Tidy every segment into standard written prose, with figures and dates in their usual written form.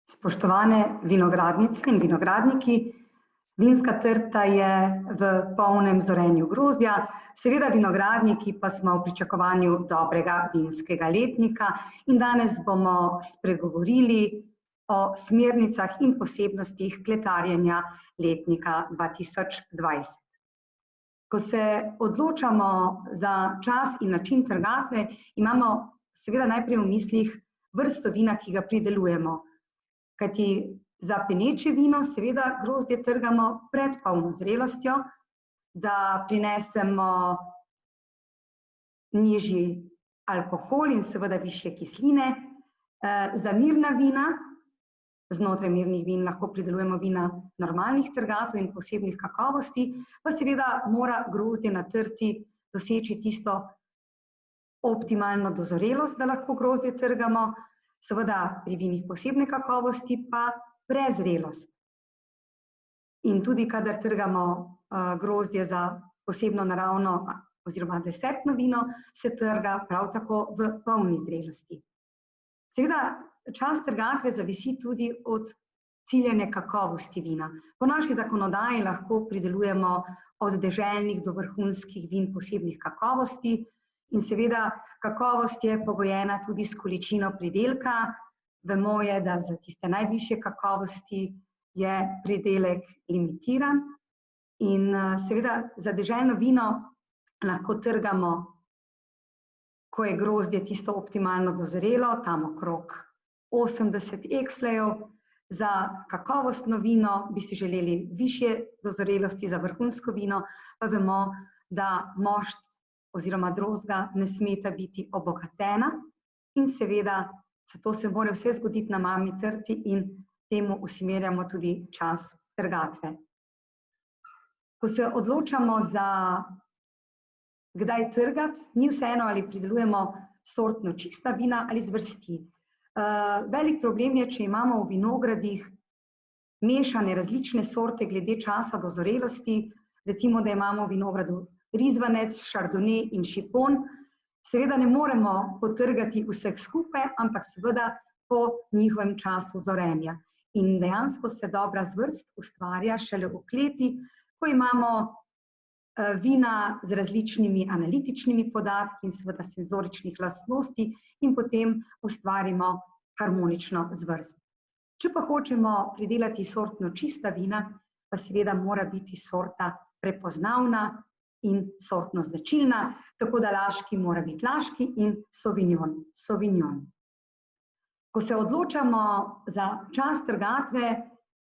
Spoštovane vinogradnice in vinogradniki, vinska trta je v polnem zorenju grozdja, seveda vinogradniki pa smo v pričakovanju dobrega vinskega letnika in danes bomo spregovorili o smernicah in posebnostih kletarjenja letnika 2020. Ko se odločamo za čas in način trgatve, imamo seveda najprej v mislih vrsto vina, ki ga pridelujemo. Kajti za peneče vino seveda grozdje trgamo pred polno zrelostjo, da prinesemo nižji alkohol in seveda višje kisline. Za mirna vina, znotraj mirnih vin lahko pridelujemo vina normalnih trgatov in posebnih kakovosti, pa seveda mora grozdje na trti doseči tisto optimalno dozorelost, da lahko grozdje trgamo. Seveda pri vinih posebne kakovosti pa prezrelost. In tudi kadar trgamo grozdje za posebno naravno oziroma desertno vino, se trga prav tako v polni zrelosti. Seveda čas trgatve zavisi tudi od ciljane kakovosti vina. Po naši zakonodaji lahko pridelujemo od deželnih do vrhunskih vin posebnih kakovosti. In seveda kakovost je pogojena tudi s količino pridelka. Vemo je, da za tiste najvišje kakovosti je pridelek limitiran. In seveda za deželno vino lahko trgamo, ko je grozdje tisto optimalno dozorelo, tam okrog 80 ekslejev. Za kakovostno vino bi si želeli višje dozorelosti, za vrhunsko vino pa vemo, da mošt oziroma drozga ne smeta biti obogatena in seveda zato se mora vse zgoditi na mami trti in temu usmerjamo tudi čas trgatve. Ko se odločamo za kdaj trgati, ni vseeno, ali pridelujemo sortno čista vina ali zvrsti. Velik problem je, če imamo v vinogradih mešane različne sorte glede časa dozorelosti, recimo, da imamo v vinogradu rizvanec, šardone in šipon. Seveda ne moremo potrgati vseh skupaj, ampak seveda po njihovem času zorenja. In dejansko se dobra zvrst ustvarja šele v kleti, ko imamo vina z različnimi analitičnimi podatki in seveda senzoričnih lastnosti in potem ustvarimo harmonično zvrst. Če pa hočemo pridelati sortno čista vina, pa seveda mora biti sorta prepoznavna in sortno značilna, tako da laški mora biti laški in sauvignon sauvignon. Ko se odločamo za čas trgatve,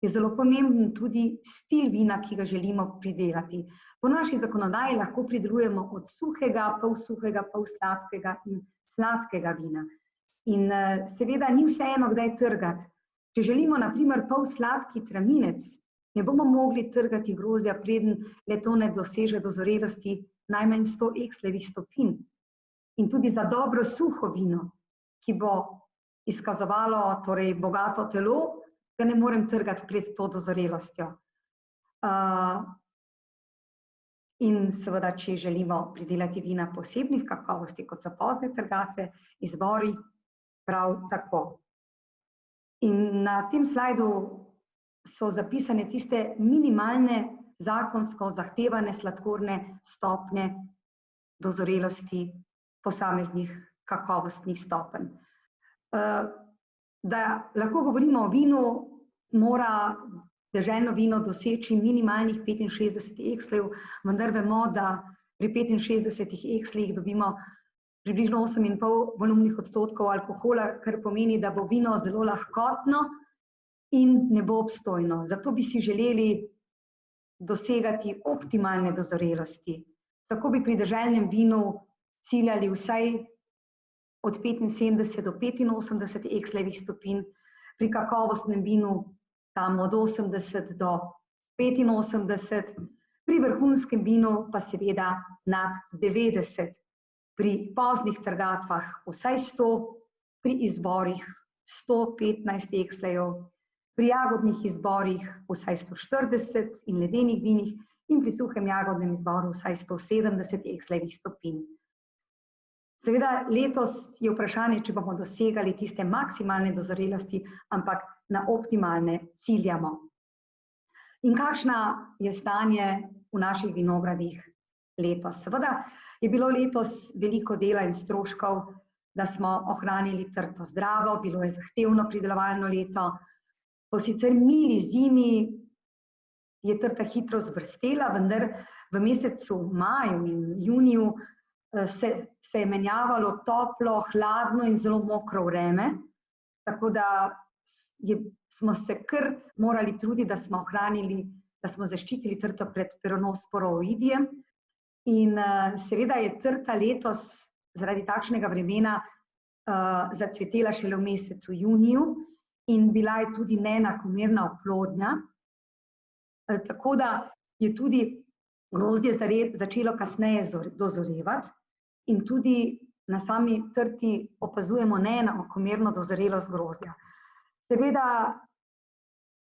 je zelo pomemben tudi stil vina, ki ga želimo pridelati. Po naši zakonodaji lahko pridelujemo od suhega, polsuhega, polsladkega in sladkega vina. In seveda ni vseeno, kdaj trgati. Če želimo na primer polsladki traminec, ne bomo mogli trgati grozdja, preden le-to ne doseže dozorelosti najmanj 100 ekslevih stopinj. In tudi za dobro suho vino, ki bo izkazovalo torej bogato telo, ga ne morem trgati pred to dozorelostjo. In seveda, če želimo pridelati vina posebnih kakovosti, kot so pozne trgatve, izbori, prav tako. In na tem slajdu so zapisane tiste minimalne zakonsko zahtevane sladkorne stopnje dozorelosti posameznih kakovostnih stopenj. Da lahko govorimo o vinu, mora deželno vino doseči minimalnih 65 ekslejev, vendar vemo, da pri 65 ekslejih dobimo približno 8,5 volumnih odstotkov alkohola, kar pomeni, da bo vino zelo lahkotno in ne bo obstojno. Zato bi si želeli dosegati optimalne dozorelosti. Tako bi pri deželnem vinu ciljali vsaj od 75 do 85 ekslejevih stopinj, pri kakovostnem vinu tam od 80 do 85, pri vrhunskem vinu pa seveda nad 90, pri poznih trgatvah vsaj 100, pri izborih 115 ekslejev, pri jagodnih izborih vsaj 140 in ledenih vinih in pri suhem jagodnem izboru vsaj 170 ekslejevih stopinj. Seveda letos je vprašanje, če bomo dosegali tiste maksimalne dozorelosti, ampak na optimalne ciljamo. In kakšna je stanje v naših vinogradih letos? Seveda je bilo letos veliko dela in stroškov, da smo ohranili trto zdravo, bilo je zahtevno pridelovalno leto. Po sicer mili zimi je trta hitro zbrstela, vendar v mesecu maju in juniju se je menjavalo toplo, hladno in zelo mokro vreme, tako da smo se kar morali truditi, da smo ohranili, da smo zaščitili trto pred peronosporoidijem. In seveda je trta letos zaradi takšnega vremena zacvetela šele v mesecu juniju in bila je tudi neenakomerna oplodnja, tako da je tudi grozdje začelo kasneje dozorevati in tudi na sami trti opazujemo neenakomerno dozorelost grozdja. Seveda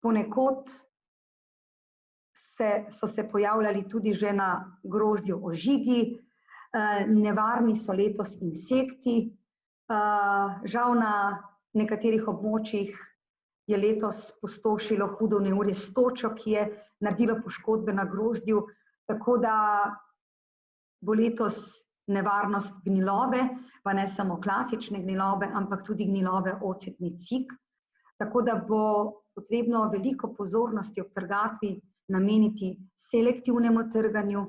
ponekod so se pojavljali tudi že na grozdju ožigi, nevarni so letos insekti, žal na nekaterih območjih je letos pustošilo hudo neurje s točo, ki je naredilo poškodbe na grozdju, tako da bo letos nevarnost gnilobe, pa ne samo klasične gnilobe, ampak tudi gnilobe ocetni cik, tako da bo potrebno veliko pozornosti ob trgatvi nameniti selektivnemu trganju,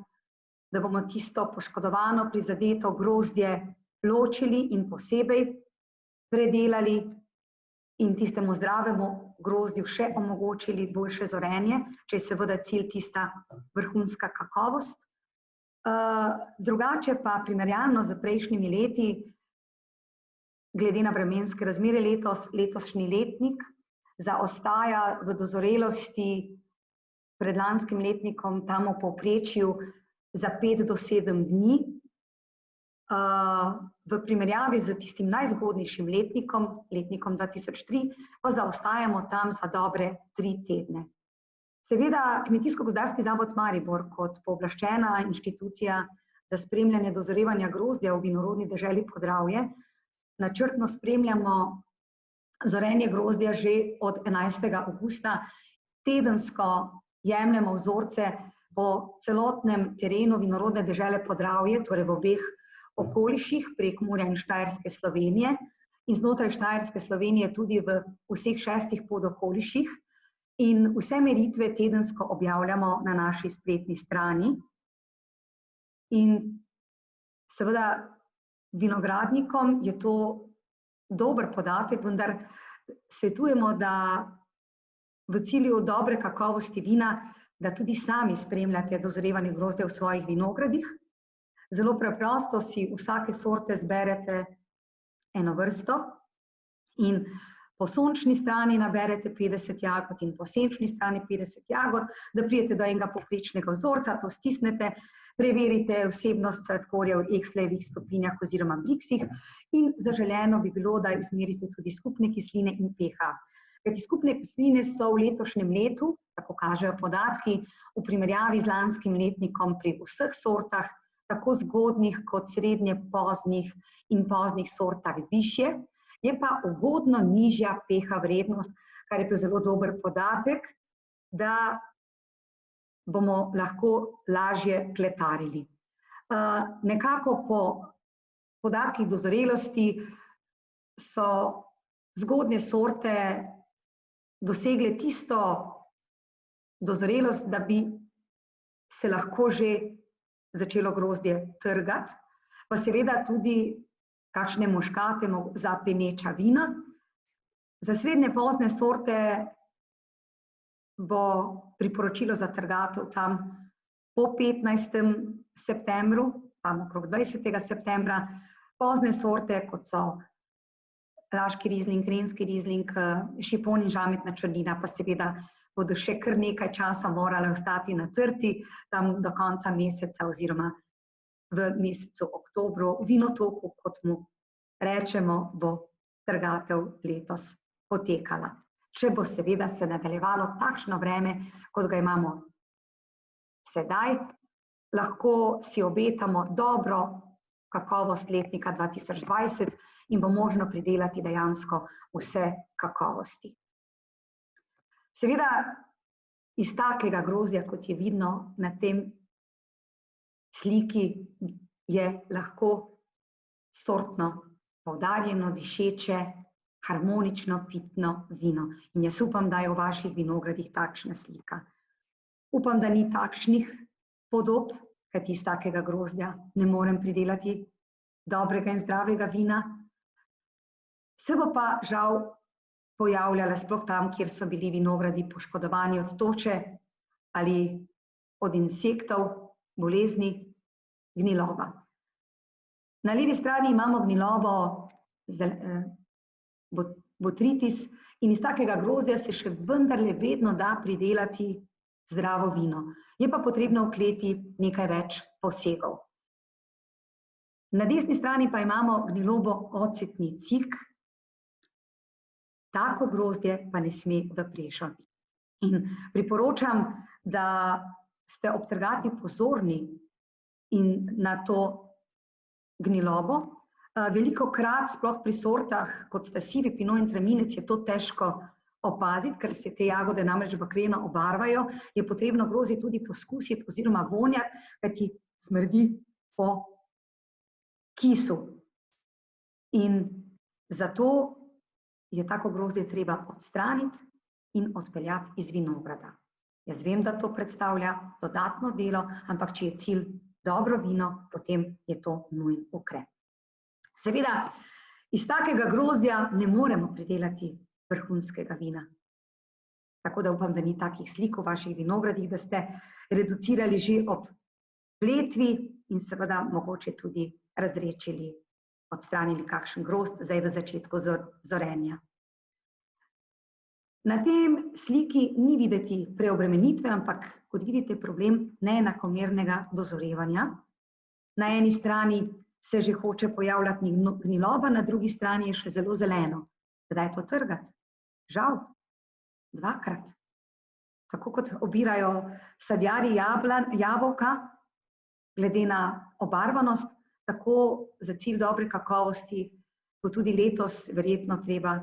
da bomo tisto poškodovano, prizadeto grozdje ločili in posebej predelali in tistemu zdravemu grozdju še omogočili boljše zorenje, če je seveda cilj tista vrhunska kakovost. Drugače pa primerjalno z prejšnjimi leti, glede na vremenske razmere letošnji letnik zaostaja v dozorelosti pred lanskim letnikom tam v povprečju za 5 do 7 dni. V primerjavi z tistim najzgodnejšim letnikom, letnikom 2003, pa zaostajamo tam za dobre 3 tedne. Seveda Kmetijsko-gozdarski zavod Maribor kot pooblaščena inštitucija za spremljanje dozorevanja grozdja v vinorodni deželi Podravje načrtno spremljamo zorenje grozdja že od 11. avgusta. Tedensko jemljemo vzorce po celotnem terenu vinorodne dežele Podravje, torej v obeh okoliših Prekmurja in Štajerske Slovenije in znotraj Štajerske Slovenije tudi v vseh 6 podokoliših. In vse meritve tedensko objavljamo na naši spletni strani. In seveda vinogradnikom je to dober podatek, vendar svetujemo, da v cilju dobre kakovosti vina, da tudi sami spremljate dozorevanje grozdja v svojih vinogradih. Zelo preprosto si vsake sorte zberete eno vrsto in po sončni strani naberete 50 jagod in po senčni strani 50 jagod, da pridete do enega povprečnega vzorca, to stisnete, preverite vsebnost sladkorja v Exleyjevih stopinjah oziroma Brixih in zaželeno bi bilo, da izmerite tudi skupne kisline in pH. Kajti skupne kisline so v letošnjem letu, tako kažejo podatki, v primerjavi z lanskim letnikom pri vseh sortah, tako zgodnjih kot srednje poznih in poznih sortah višje, je pa ugodno nižja pH vrednost, kar je pa zelo dober podatek, da bomo lahko lažje kletarili. Nekako po podatkih dozorelosti so zgodnje sorte dosegle tisto dozorelost, da bi se lahko že začelo grozdje trgati, pa seveda tudi kakšne muškate za peneča vina. Za srednje pozne sorte bo priporočilo za trgatev tam po 15. septembru, tam okrog 20. septembra. Pozne sorte, kot so laški rizling, renski rizling, šipon in žametna črnina, pa seveda bodo še kar nekaj časa morale ostati na trti, tam do konca meseca oziroma v mesecu oktobru, vinotoku, kot mu rečemo, bo trgatev letos potekala. Če bo seveda se nadaljevalo takšno vreme, kot ga imamo sedaj, lahko si obetamo dobro kakovost letnika 2020 in bo možno pridelati dejansko vse kakovosti. Seveda, iz takega grozdja, kot je vidno na tem sliki, je lahko sortno, poudarjeno, dišeče, harmonično pitno vino. In jaz upam, da je v vaših vinogradih takšna slika. Upam, da ni takšnih podob, kajti iz takega grozdja ne morem pridelati dobrega in zdravega vina. Se bo pa žal pojavljala sploh tam, kjer so bili vinogradi poškodovani od toče ali od insektov, bolezni, gniloba. Na levi strani imamo gnilobo botrytis in iz takega grozdja se še vendarle vedno da pridelati zdravo vino. Je pa potrebno vkleti nekaj več posegov. Na desni strani pa imamo gnilobo ocetni cik. Tako grozdje pa ne sme v prešo. In priporočam, da ste ob trgatvi pozorni in na to gnilobo. Velikokrat, sploh pri sortah, kot sta sivi pinot in traminec, je to težko opaziti, ker se te jagode namreč bakreno obarvajo, je potrebno grozdje tudi poskusiti oziroma vonjati, kajti smrdi po kisu. In zato je tako grozdje treba odstraniti in odpeljati iz vinograda. Jaz vem, da to predstavlja dodatno delo, ampak če je cilj dobro vino, potem je to nujen ukrep. Seveda, iz takega grozdja ne moremo pridelati vrhunskega vina. Tako da upam, da ni takih slik v vaših vinogradih, da ste reducirali že ob pletvi in seveda mogoče tudi razredčili, odstranili kakšen grozd, zdaj v začetku zorenja. Na tem sliki ni videti preobremenitve, ampak kot vidite problem neenakomernega dozorevanja. Na eni strani se že hoče pojavljati gniloba, na drugi strani je še zelo zeleno. Kdaj to trgati? Žal, dvakrat. Tako kot obirajo sadjarji jabolka, glede na obarvanost, tako za cilj dobre kakovosti, bo tudi letos verjetno treba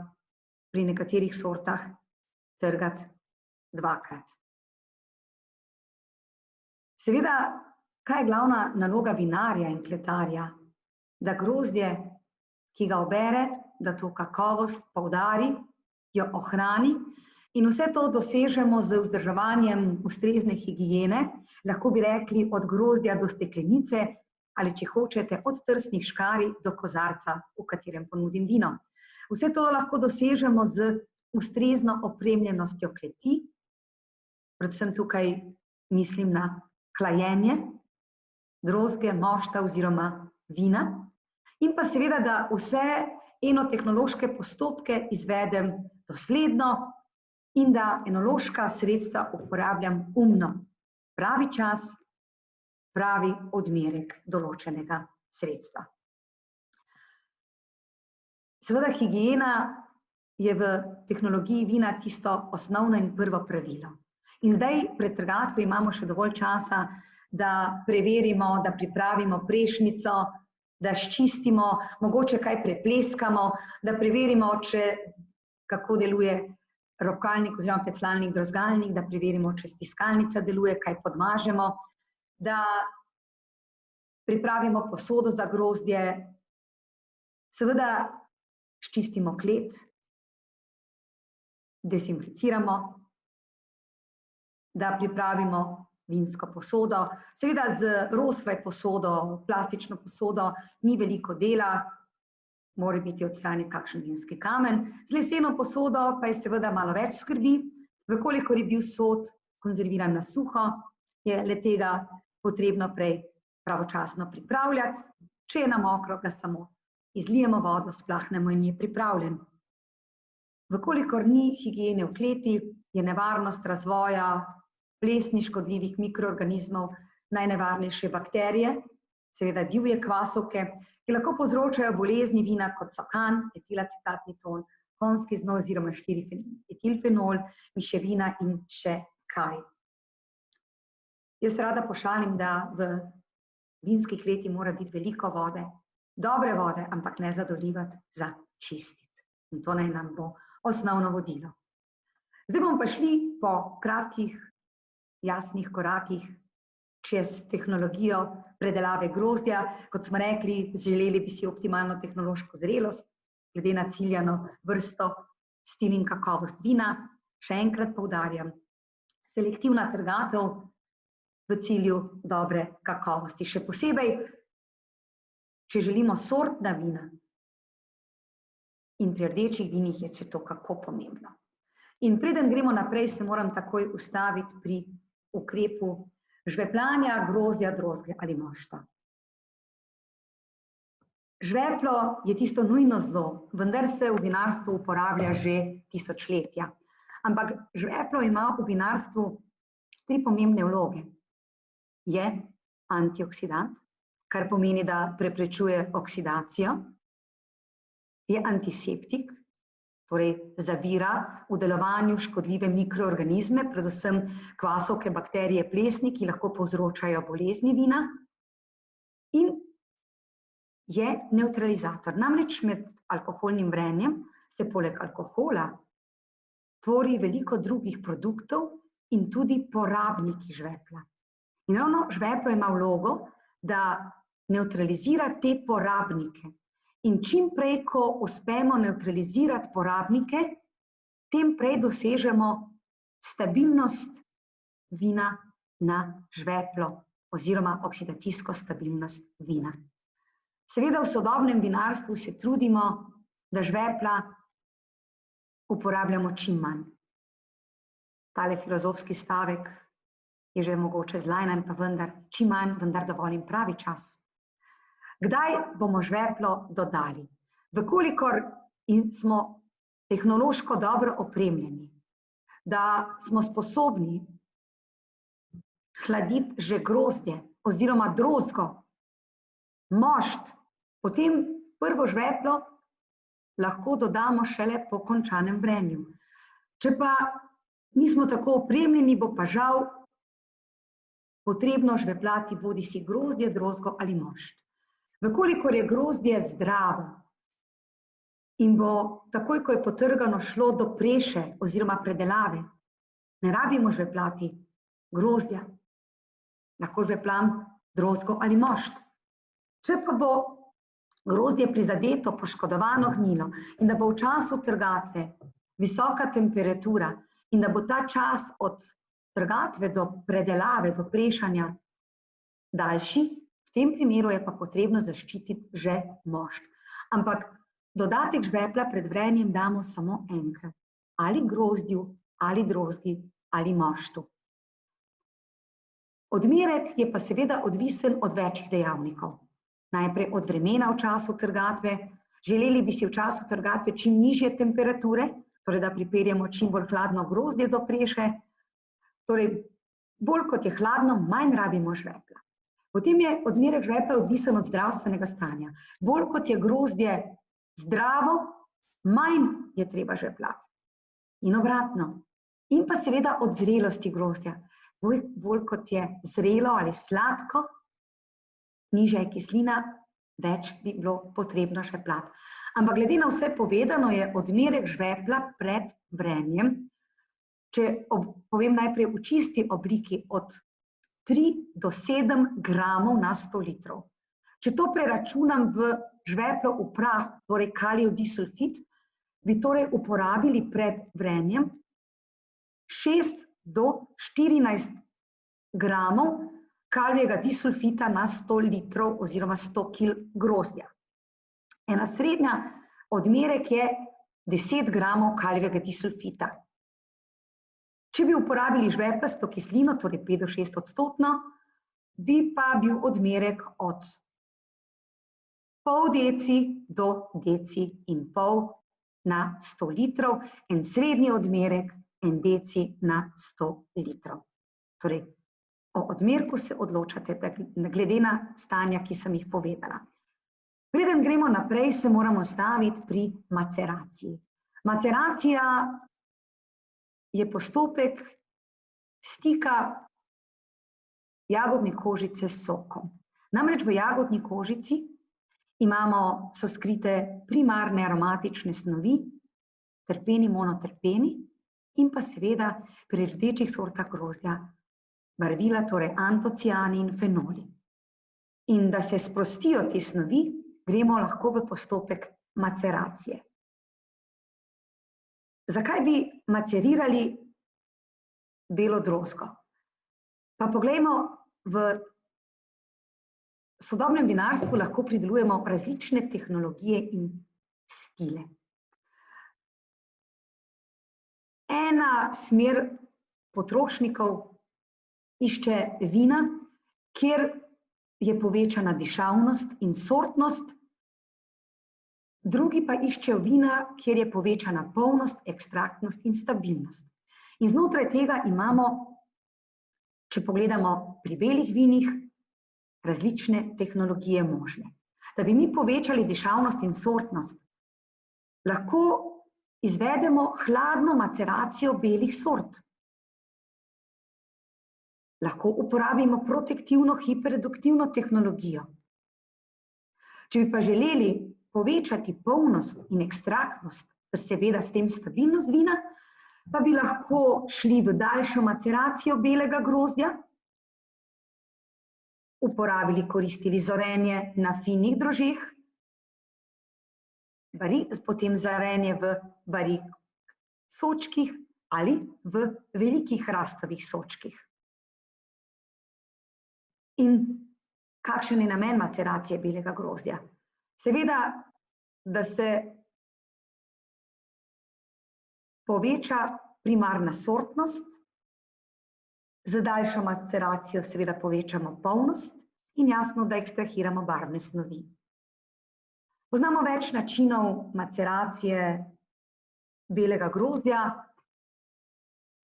pri nekaterih sortah trgati dvakrat. Seveda, kaj je glavna naloga vinarja in kletarja? Da grozdje, ki ga obere, da to kakovost poudari, jo ohrani in vse to dosežemo z vzdrževanjem ustrezne higiene, lahko bi rekli od grozdja do steklenice ali če hočete od trsnih škarij do kozarca, v katerem ponudim vino. Vse to lahko dosežemo z ustrezno opremljenostjo kleti, predvsem tukaj mislim na hlajenje, drozge, mošta oziroma vina, in pa seveda, da vse enotehnološke postopke izvedem dosledno in da enološka sredstva uporabljam umno. Pravi čas, pravi odmerek določenega sredstva. Seveda higiena je v tehnologiji vina tisto osnovno in prvo pravilo. In zdaj pred trgatvo imamo še dovolj časa, da preverimo, da pripravimo prešnico, da sčistimo, mogoče kaj prepleskamo, da preverimo, kako deluje rokalnik oziroma pecljalnik, drozgalnik, da preverimo, če stiskalnica deluje, kaj podmažemo, da pripravimo posodo za grozdje, seveda sčistimo klet, dezinficiramo, da pripravimo vinsko posodo. Seveda z rozfraj posodo, plastično posodo ni veliko dela, mora biti odstranjen kakšen vinski kamen. Z leseno posodo pa je seveda malo več skrbi. Vkolikor je bil sod konzerviran na suho, je le-tega potrebno prej pravočasno pripravljati. Če je na mokro, ga samo izlijemo vodo, splahnemo in je pripravljen. Vkolikor ni higiene v kleti, je nevarnost razvoja plesni škodljivih mikroorganizmov, najnevarnejše bakterije, seveda divje kvasovke, ki lahko povzročajo bolezni vina, kot so kan, etilacetatni ton, konjski znoj oziroma 4-etilfenol, miševina in še kaj. Jaz rada pošalim, da v vinski kleti mora biti veliko vode, dobre vode, ampak ne za dolivati, za čistiti. In to naj nam bo osnovno vodilo. Zdaj bomo pa šli po kratkih, jasnih korakih čez tehnologijo predelave grozdja. Kot smo rekli, želeli bi si optimalno tehnološko zrelost, glede na ciljano vrsto, stil in kakovost vina. Še enkrat poudarjam, selektivna trgatev v cilju dobre kakovosti. Še posebej, če želimo sortna vina in pri rdečih vinih je to kako pomembno. In preden gremo naprej, se moram takoj ustaviti pri ukrepu žvepljanja grozdja, drozge ali mošta. Žveplo je tisto nujno zlo, vendar se v vinarstvu uporablja že tisočletja. Ampak žveplo ima v vinarstvu 3 pomembne vloge. Je antioksidant, kar pomeni, da preprečuje oksidacijo, je antiseptik, torej zavira v delovanju škodljive mikroorganizme, predvsem kvasovke, bakterije, plesni, ki lahko povzročajo bolezni vina, in je nevtralizator. Namreč med alkoholnim vrenjem se poleg alkohola tvori veliko drugih produktov in tudi porabniki žvepla. In ravno žveplo ima vlogo, da nevtralizira te porabnike. In čim prej, ko uspemo nevtralizirati porabnike, tem prej dosežemo stabilnost vina na žveplo oziroma oksidacijsko stabilnost vina. Seveda v sodobnem vinarstvu se trudimo, da žvepla uporabljamo čim manj. Tale filozofski stavek je že mogoče zlajnan, pa vendar čim manj, vendar dovolj in pravi čas. Kdaj bomo žveplo dodali? Vkolikor smo tehnološko dobro opremljeni, da smo sposobni hladiti že grozdje oziroma drozgo, mošt, potem prvo žveplo lahko dodamo šele po končanem vrenju. Če pa nismo tako opremljeni, bo pa žal potrebno žvepljati bodisi grozdje, drozgo ali mošt. Vkolikor je grozdje zdravo in bo takoj, ko je potrgano, šlo do preše oziroma predelave, ne rabimo žvepljati grozdja, lahko žvepljam drozgo ali mošt. Če pa bo grozdje prizadeto, poškodovano, gnilo in da bo v času trgatve visoka temperatura in da bo ta čas od trgatve do predelave, do prešanja daljši, v tem primeru je pa potrebno zaščititi že mošt. Ampak dodatek žvepla pred vrenjem damo samo enkrat, ali grozdju, ali drozgi, ali moštu. Odmerek je pa seveda odvisen od več dejavnikov. Najprej od vremena v času trgatve, želeli bi si v času trgatve čim nižje temperature, torej da pripeljemo čim bolj hladno grozdje do preše, torej bolj kot je hladno, manj rabimo žvepla. Potem je odmerek žvepla odvisen od zdravstvenega stanja. Bolj kot je grozdje zdravo, manj je treba žvepljati. In obratno. In pa seveda od zrelosti grozdja. Bolj kot je zrelo ali sladko, nižja je kislina, več bi bilo potrebno žvepljati. Ampak glede na vse povedano je odmerek žvepla pred vrenjem, če povem najprej v čisti obliki, od 3 do 7 gramov na 100 litrov. Če to preračunam v žveplo v prah, torej kalijev disulfid, bi torej uporabili pred vrenjem 6 do 14 gramov kalijevega disulfita na 100 litrov oziroma 100 kil grozdja. Ena srednja odmerek je 10 gramov kalijevega disulfita. Če bi uporabili žveplasto kislino, torej 5 do 6 odstotno, bi pa bil odmerek od pol deci do deci in pol na 100 litrov, en srednji odmerek, en deci na 100 litrov. Torej, o odmerku se odločate glede na stanja, ki sem jih povedala. Preden gremo naprej, se moramo staviti pri maceraciji. Maceracija je postopek stika jagodne kožice s sokom. Namreč v jagodni kožici so skrite primarne aromatične snovi, terpeni, monoterpeni in pa seveda pri rdečih sortah grozdja barvila, torej antociani in fenoli. In da se sprostijo te snovi, gremo lahko v postopek maceracije. Zakaj bi macerirali belo drozgo? Pa poglejmo, v sodobnem vinarstvu lahko pridelujemo različne tehnologije in stile. Ena smer potrošnikov išče vina, kjer je povečana dišavnost in sortnost, drugi pa iščejo vina, kjer je povečana polnost, ekstraktnost in stabilnost. In znotraj tega imamo, če pogledamo pri belih vinih, različne tehnologije možne. Da bi mi povečali dišavnost in sortnost, lahko izvedemo hladno maceracijo belih sort. Lahko uporabimo protektivno hiperreduktivno tehnologijo. Če bi pa želeli povečati polnost in ekstraktnost, ter seveda s tem stabilnost vina, pa bi lahko šli v daljšo maceracijo belega grozdja, uporabili, koristili zorenje na finih drožeh, potem zorenje v barik sočkih ali v velikih hrastovih sočkih. In kakšen je namen maceracije belega grozdja? Seveda, da se poveča primarna sortnost, z daljšo maceracijo seveda povečamo polnost in jasno, da ekstrahiramo barvne snovi. Poznamo več načinov maceracije belega grozdja.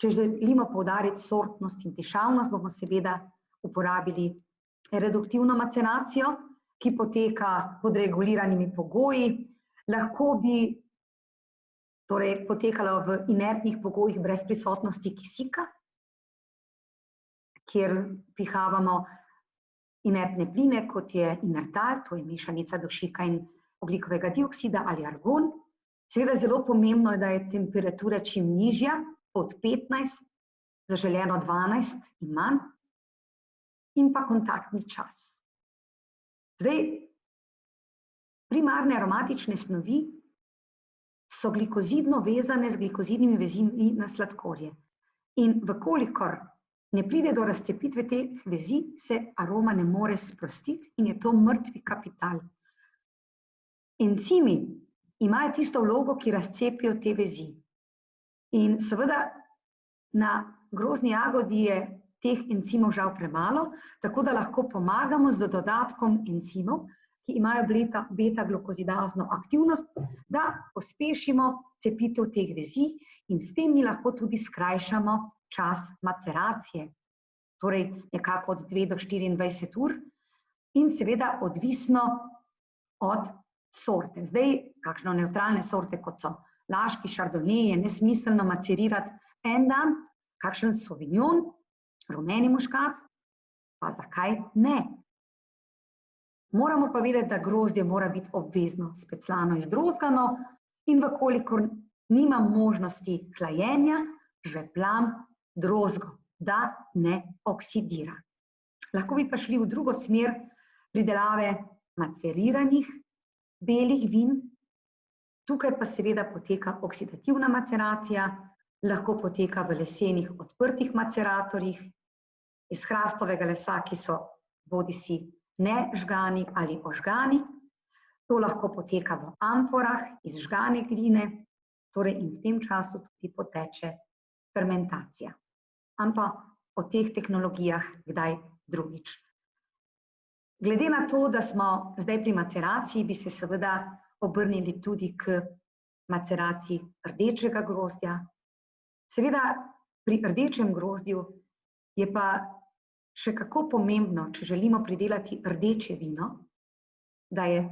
Če želimo poudariti sortnost in dišavnost, bomo seveda uporabili reduktivno maceracijo, ki poteka pod reguliranimi pogoji. Lahko bi torej potekalo v inertnih pogojih brez prisotnosti kisika, kjer pihavamo inertne pline, kot je inertal, to je mešanica dušika in ogljikovega dioksida ali argon. Seveda zelo pomembno je, da je temperatura čim nižja, pod 15, zaželeno 12 in manj, in pa kontaktni čas. Zdaj, primarne aromatične snovi so glikozidno vezane z glikozidnimi vezmi na sladkorje. In vkolikor ne pride do razcepitve teh vezi, se aroma ne more sprostiti in je to mrtvi kapital. Encimi imajo tisto vlogo, ki razcepijo te vezi. In seveda na grozdni jagodi je teh encimov žal premalo, tako da lahko pomagamo z dodatkom encimov, ki imajo beta-glukozidazno aktivnost, da pospešimo cepitev teh vezi in s tem mi lahko tudi skrajšamo čas maceracije, torej nekako od 2 do 24 ur in seveda odvisno od sorte. Zdaj, kakšno nevtralne sorte, kot so laški, šardonije, je nesmiselno macerirati en dan, kakšen sauvignon, rumeni muškat, pa zakaj ne? Moramo pa vedeti, da grozdje mora biti obvezno specljano izdrozgano in vkolikor nima možnosti hlajenja, žveplam drozgo, da ne oksidira. Lahko bi pa šli v drugo smer pridelave maceriranih belih vin. Tukaj pa seveda poteka oksidativna maceracija, lahko poteka v lesenih odprtih maceratorjih, iz hrastovega lesa, ki so bodisi nežgani ali ožgani. To lahko poteka v amforah iz žgane gline, torej in v tem času tudi poteče fermentacija. Ampak o teh tehnologijah kdaj drugič. Glede na to, da smo zdaj pri maceraciji, bi se seveda obrnili tudi k maceraciji rdečega grozdja. Seveda pri rdečem grozdju je pa še kako pomembno, če želimo pridelati rdeče vino, da je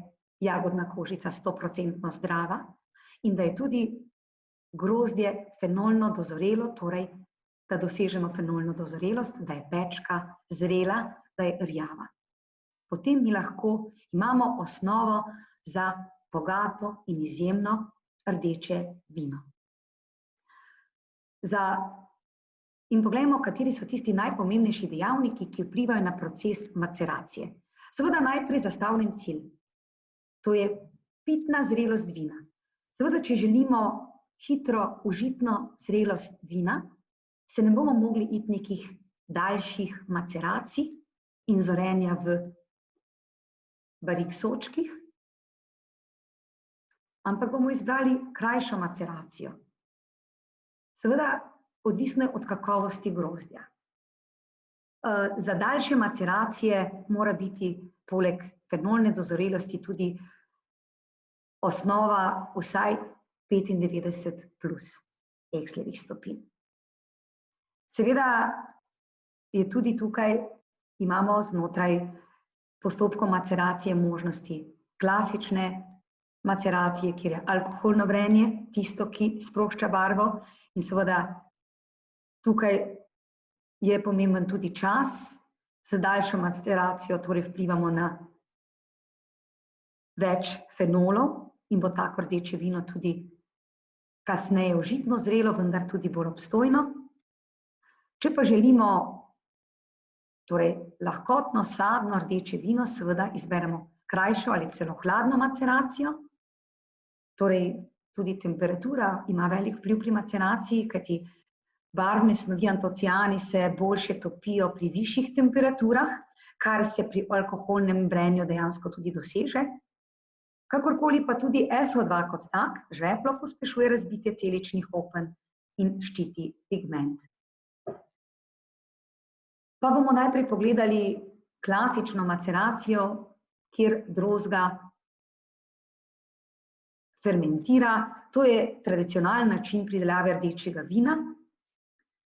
jagodna kožica 100% zdrava in da je tudi grozdje fenolno dozorelo, torej da dosežemo fenolno dozorelost, da je pečka zrela, da je rjava. Potem mi lahko imamo osnovo za bogato in izjemno rdeče vino. In poglejmo, kateri so tisti najpomembnejši dejavniki, ki vplivajo na proces maceracije. Seveda najprej zastavljen cilj. To je pitna zrelost vina. Seveda, če želimo hitro užitno zrelost vina, se ne bomo mogli iti nekih daljših maceracij in zorenja v barik sočkih, ampak bomo izbrali krajšo maceracijo. Seveda, odvisno je od kakovosti grozdja. Za daljše maceracije mora biti poleg fenolne dozorelosti tudi osnova vsaj 95 plus Exlerjevih stopinj. Seveda je tudi tukaj, imamo znotraj postopkov maceracije možnosti klasične maceracije, kjer je alkoholno vrenje, tisto, ki sprošča barvo, in seveda tukaj je pomemben tudi čas. Z daljšo maceracijo torej vplivamo na več fenolov in bo tako rdeče vino tudi kasneje užitno zrelo, vendar tudi bolj obstojno. Če pa želimo torej lahkotno sadno rdeče vino, seveda izberemo krajšo ali celo hladno maceracijo. Torej tudi temperatura ima velik vpliv pri maceraciji, kajti barvne snovi antociani se boljše topijo pri višjih temperaturah, kar se pri alkoholnem vrenju dejansko tudi doseže. Kakorkoli pa tudi SO2 kot tak žveplo pospešuje razbitje celičnih open in ščiti pigment. Pa bomo najprej pogledali klasično maceracijo, kjer drozga fermentira. To je tradicionalen način pridelave rdečega vina.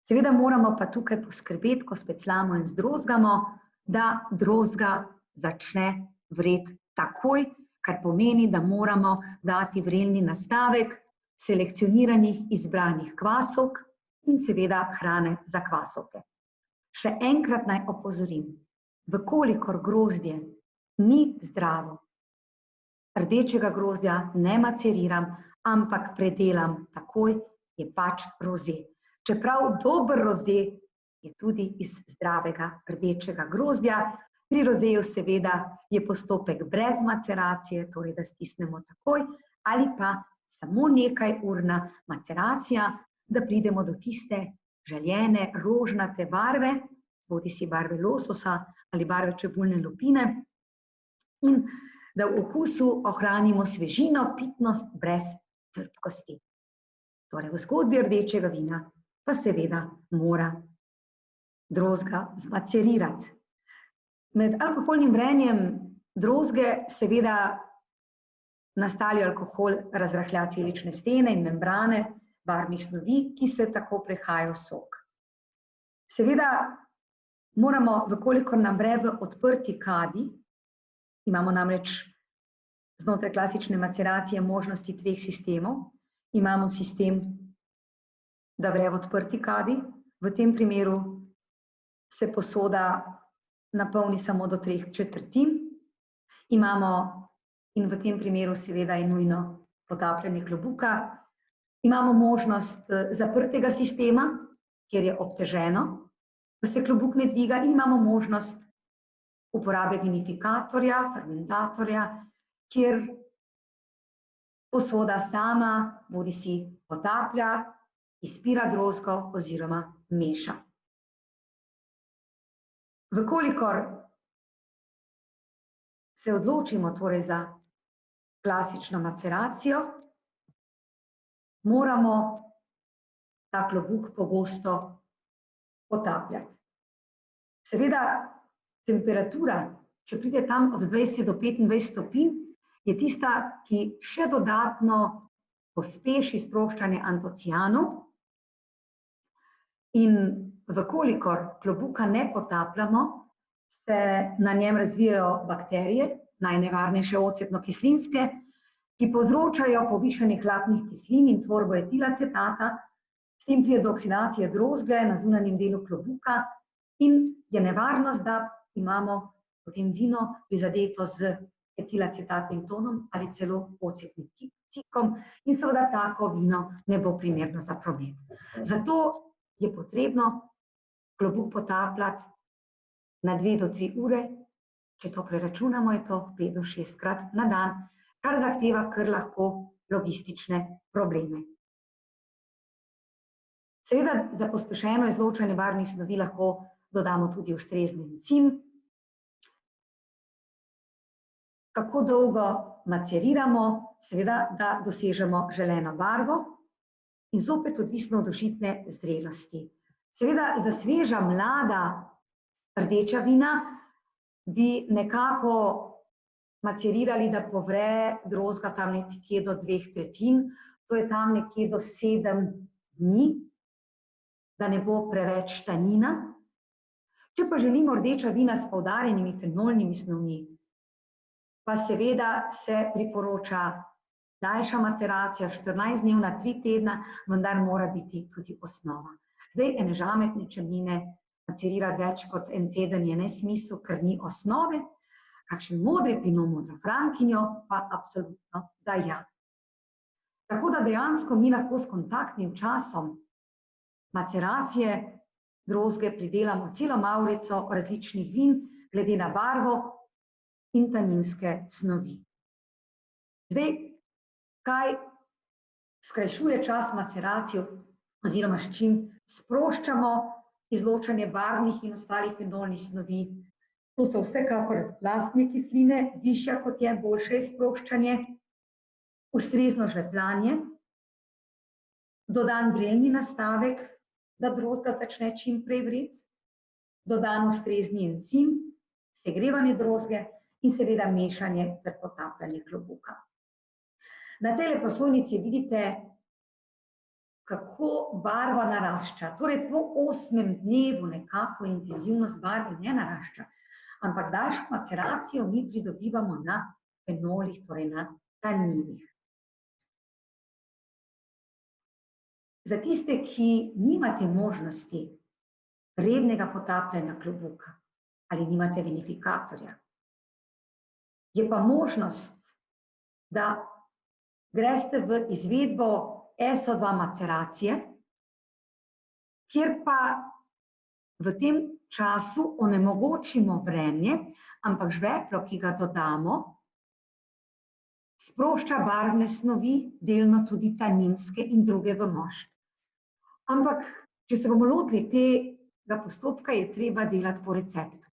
Seveda moramo pa tukaj poskrbeti, ko specljamo in zdrozgamo, da drozga začne vreti takoj, kar pomeni, da moramo dati vrelni nastavek selekcioniranih izbranih kvasovk in seveda hrane za kvasovke. Še enkrat naj opozorim, vkolikor grozdje ni zdravo, rdečega grozdja ne maceriram, ampak predelam takoj, je pač roze. Čeprav dober roze je tudi iz zdravega rdečega grozdja, pri rozeju seveda je postopek brez maceracije, torej da stisnemo takoj, ali pa samo nekaj urna maceracija, da pridemo do tiste željene rožnate barve, bodisi barve lososa ali barve čebulne lupine, in da v okusu ohranimo svežino, pitnost brez trpkosti. Torej, v zgodbi rdečega vina pa seveda mora drozga zmacerirati. Med alkoholnim vrenjem drozge seveda nastali alkohol razrahlja celične stene in membrane barvnih snovi, ki se tako prehajajo v sok. Seveda moramo, vkolikor nam vre v odprti kadi, imamo namreč znotraj klasične maceracije možnosti 3 sistemov. Imamo sistem, da vre v odprti kadi, v tem primeru se posoda napolni samo do 3/4. Imamo, in v tem primeru seveda je nujno potapljanje klobuka, imamo možnost zaprtega sistema, kjer je obteženo, da se klobuk ne dviga, in imamo možnost uporabe vinifikatorja, fermentatorja, kjer posoda sama bodisi potaplja, izpira drozgo oziroma meša. Vkolikor se odločimo torej za klasično maceracijo, moramo ta klobuk pogosto potapljati. Seveda, temperatura, če pride tam od 20 do 25 stopinj, je tista, ki še dodatno pospeši sproščanje antocianov, in vkolikor klobuka ne potapljamo, se na njem razvijajo bakterije, najnevarnejše ocetno-kislinske, ki povzročajo povišanje hlapnih kislin in tvorbo etilacetata, s tem pride do oksidacije drozge na zunanjem delu klobuka in je nevarnost, da imamo potem vino prizadeto z etilacetatnim tonom ali celo ocetnim tipom. kiscikom in seveda tako vino ne bo primerno za promet. Zato je potrebno klobuk potapljati na 2 do 3 ure, če to preračunamo, je to 5 do 6krat na dan, kar zahteva kar lahko logistične probleme. Seveda za pospešeno izločanje barvnih snovi lahko dodamo tudi ustrezni encim. Kako dolgo maceriramo, seveda, da dosežemo želeno barvo in zopet odvisno od užitne zrelosti. Seveda za sveža, mlada rdeča vina bi nekako macerirali, da povre drozga tam nekje do 2/3, to je tam nekje do 7 dni, da ne bo preveč tanina. Če pa želimo rdeča vina s poudarjenimi fenolnimi snovmi, pa seveda se priporoča daljša maceracija, 14-dnevna, 3 tedna, vendar mora biti tudi osnova. Zdaj, ene žametne črnine macerirati več kot 1 teden je nesmisel, ker ni osnove, kakšen modri pinot, modro frankinjo pa absolutno da ja. Tako da dejansko mi lahko s kontaktnim časom maceracije drozge pridelamo celo mavrico različnih vin, glede na barvo in taninske snovi. Zdaj, kaj skrajšuje čas maceracije oziroma s čim sproščamo izločanje barvnih in ostalih fenolnih snovi? To so vsekakor lastne kisline, višja kot je, boljše je sproščanje, ustrezno žvepljanje, dodan vrelni nastavek, da drozga začne čim prej vreti, dodan ustrezni encim, segrevanje drozge in seveda mešanje ter potapljanje klobuka. Na tejle prosojnici vidite, kako barva narašča. Torej po 8. dnevu nekako intenzivnost barve ne narašča, ampak z daljšo maceracijo mi pridobivamo na fenolih, torej na taninih. Za tiste, ki nimate možnosti rednega potapljanja klobuka ali nimate vinifikatorja, je pa možnost, da greste v izvedbo SO2 maceracije, kjer pa v tem času onemogočimo vrenje, ampak žveplo, ki ga dodamo, sprošča barvne snovi, delno tudi taninske in druge v mošt. Ampak, če se bomo lotili tega postopka, je treba delati po receptu.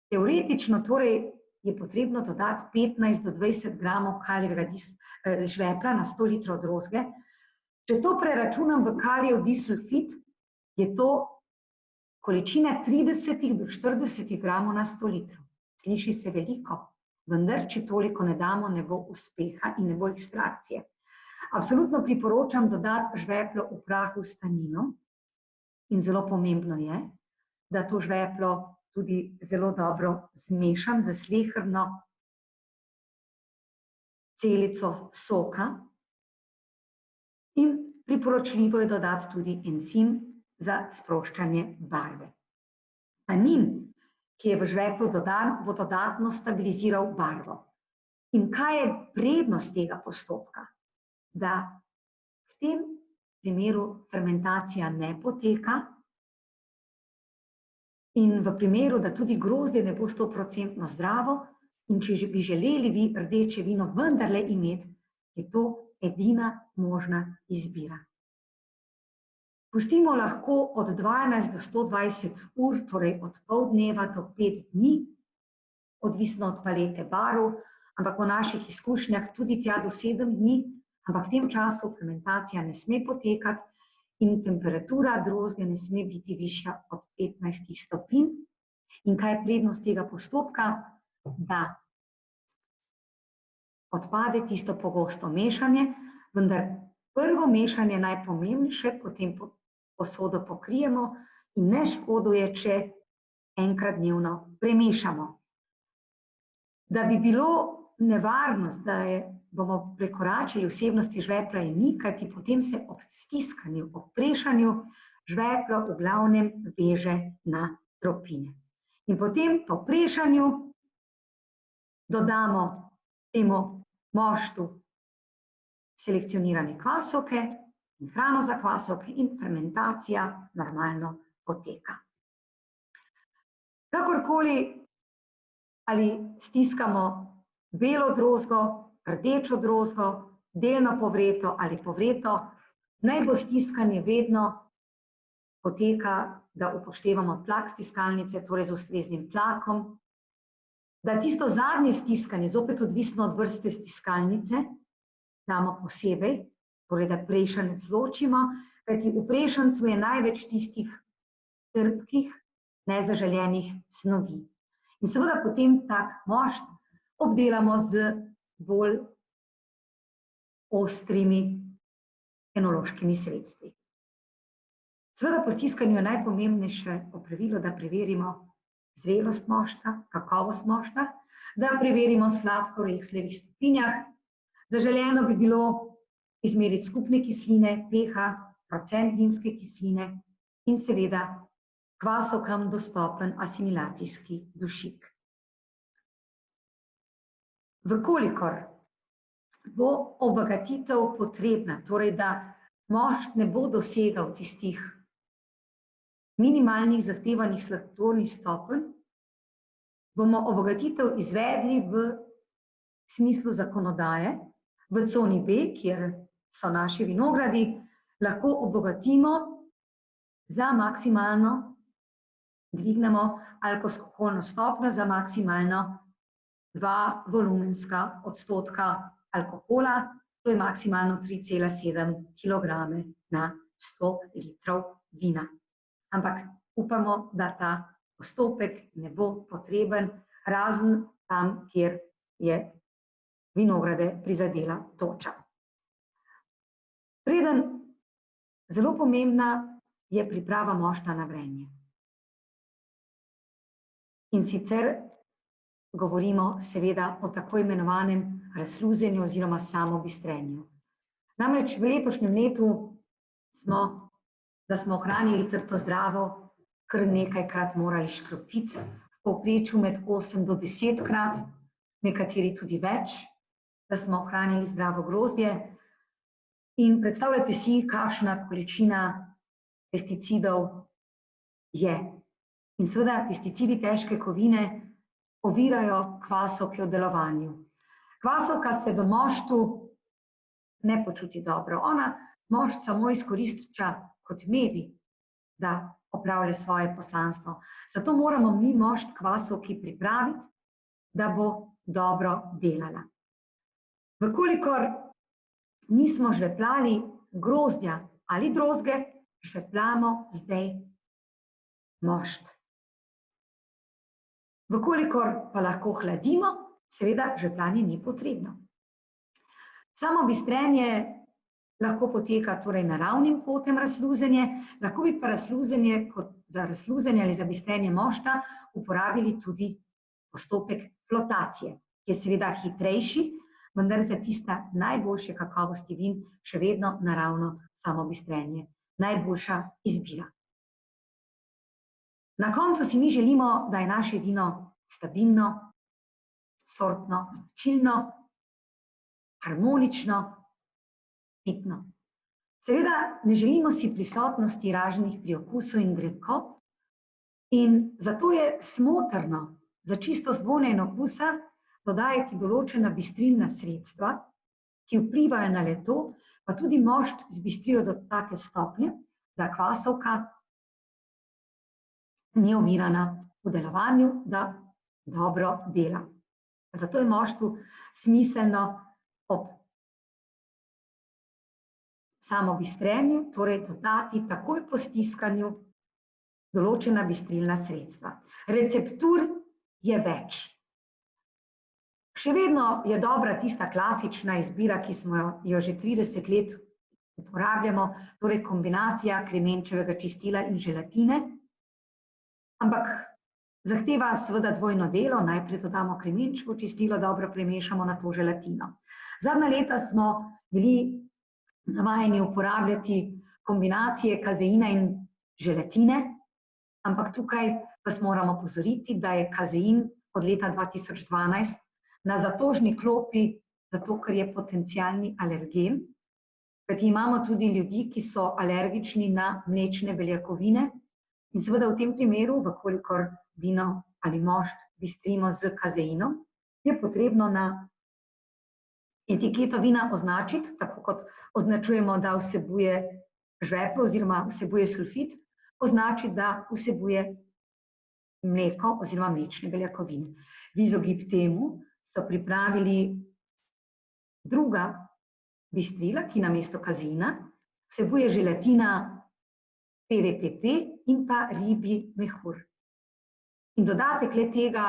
Teoretično torej je potrebno dodati 15 do 20 gramov kalijevega žvepla na 100 litrov drozge. Če to preračunam v kalijev disulfid, je to količina 30 do 40 gramov na 100 litrov. Sliši se veliko, vendar, če toliko ne damo, ne bo uspeha in ne bo ekstrakcije. Absolutno priporočam dodati žveplo v prahu s taninom in zelo pomembno je, da to žveplo tudi zelo dobro zmešam z sleherno celico soka in priporočljivo je dodati tudi encim za sproščanje barve. Tanin, ki je v žveplu dodan, bo dodatno stabiliziral barvo. In kaj je prednost tega postopka? Da v tem primeru fermentacija ne poteka in v primeru, da tudi grozdje ne bo 100% zdravo in če bi želeli vi rdeče vino vendarle imeti, je to edina možna izbira. Pustimo lahko od 12 do 120 ur, torej od pol dneva do 5 dni, odvisno od palete barv, ampak po naših izkušnjah tudi tja do 7 dni, ampak v tem času fermentacija ne sme potekati in temperatura drozge ne sme biti višja od 15 stopinj. In kaj je prednost tega postopka? Da odpade tisto pogosto mešanje, vendar prvo mešanje najpomembnejše, potem posodo pokrijemo in ne škoduje, če enkrat dnevno premešamo. Da bi bilo nevarnost, da bomo prekoračili vsebnosti žvepla, je ni, kajti potem se ob stiskanju, ob prešanju žveplo v glavnem veže na tropine. In potem po prešanju dodamo temu moštu selekcionirane kvasovke in hrano za kvasovke in fermentacija normalno poteka. Kakorkoli ali stiskamo belo drozgo, rdečo drozgo, delno povreto ali povreto, naj bo stiskanje vedno poteka, da upoštevamo tlak stiskalnice, torej z ustreznim tlakom, da tisto zadnje stiskanje, zopet odvisno od vrste stiskalnice, damo posebej, torej da prešanec ločimo, kajti v prešancu je največ tistih trpkih, nezaželenih snovi. In seveda potem tak mošt obdelamo z bolj ostrimi enološkimi sredstvi. Seveda po stiskanju je najpomembnejše opravilo, da preverimo zrelost mošta, kakovost mošta, da preverimo sladkor v slevih stopinjah. Zaželeno bi bilo izmeriti skupne kisline, pH, procent vinske kisline in seveda kvasovkam dostopen asimilacijski dušik. Vkolikor bo obogatitev potrebna, torej da mošt ne bo dosegal tistih minimalnih zahtevanih sladkornih stopenj, bomo obogatitev izvedli v smislu zakonodaje, v coni B, kjer so naši vinogradi, lahko obogatimo za maksimalno, dvignemo alkoholno stopnjo za maksimalno 2 volumenska odstotka alkohola, to je maksimalno 3,7 kilograme na 100 litrov vina. Ampak upamo, da ta postopek ne bo potreben, razen tam, kjer je vinograde prizadela toča. Preden, zelo pomembna je priprava mošta na vrenje. In sicer govorimo seveda o tako imenovanem razsluzenju oziroma samobistrenju. Namreč v letošnjem letu da smo ohranili trto zdravo, kar nekajkrat morali škropiti, v povprečju med 8 do 10-krat, nekateri tudi več, da smo ohranili zdravo grozdje. In predstavljate si, kakšna količina pesticidov je. In seveda pesticidi težke kovine ovirajo kvasovke v delovanju. Kvasovka se v moštu ne počuti dobro. Ona mošt samo izkorišča kot medij, da opravlja svoje poslanstvo. Zato moramo mi mošt kvasovki pripraviti, da bo dobro delala. Vkolikor nismo žveplali grozdja ali drozge, žveplamo zdaj mošt. Vkolikor pa lahko hladimo, seveda žvepljanje ni potrebno. Samo bistrenje lahko poteka torej naravnim potem razsluzenje, lahko bi pa za razsluzenje ali za bistrenje mošta uporabili tudi postopek flotacije, ki je seveda hitrejši, vendar za tista najboljše kakovosti vin še vedno naravno samobistrenje. Najboljša izbira. Na koncu si mi želimo, da je naše vino stabilno, sortno, značilno, harmonično, pitno. Seveda ne želimo si prisotnosti raznih priokusov in grenkov in zato je smotrno za čistost vonja in okusa dodajati določena bistrilna sredstva, ki vplivajo na le-to, pa tudi mošt zbistrijo do take stopnje, da kvasovka ni ovirana v delovanju, da dobro dela. Zato je moštu smiselno ob samobistrenju, torej dodati takoj po stiskanju določena bistrilna sredstva. Receptur je več. Še vedno je dobra tista klasična izbira, ki smo jo že 30 let uporabljamo, torej kombinacija kremenčevega čistila in želatine, ampak zahteva seveda dvojno delo, najprej dodamo kremenčevo čistilo, dobro premešamo na to želatino. Zadnja leta smo bili navajeni uporabljati kombinacije kazeina in želatine, ampak tukaj vas moramo opozoriti, da je kazein od leta 2012 na zatožni klopi, zato ker je potencialni alergen Kajti imamo tudi ljudi, ki so alergični na mlečne beljakovine in seveda v tem primeru, vkolikor vino ali mošt bistrimo z kazeinom, je potrebno na etiketo vina označiti, tako kot označujemo, da vsebuje žveplo oziroma vsebuje sulfit, označiti, da vsebuje mleko oziroma mlečne beljakovine. V izogib temu so pripravili druga bistrila, ki namesto kazeina vsebuje želatina PVPP in pa ribji mehur. In dodatek le tega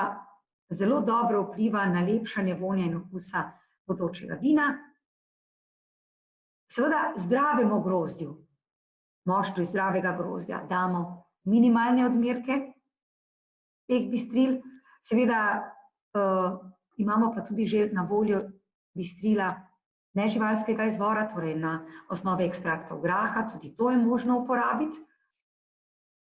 zelo dobro vpliva na lepšanje vonja in okusa bodočega vina. Seveda zdravemu grozdju, moštu iz zdravega grozdja, damo minimalne odmerke teh bistril. Seveda imamo pa tudi že na voljo bistrila neživalskega izvora, torej na osnovi ekstraktov graha, tudi to je možno uporabiti.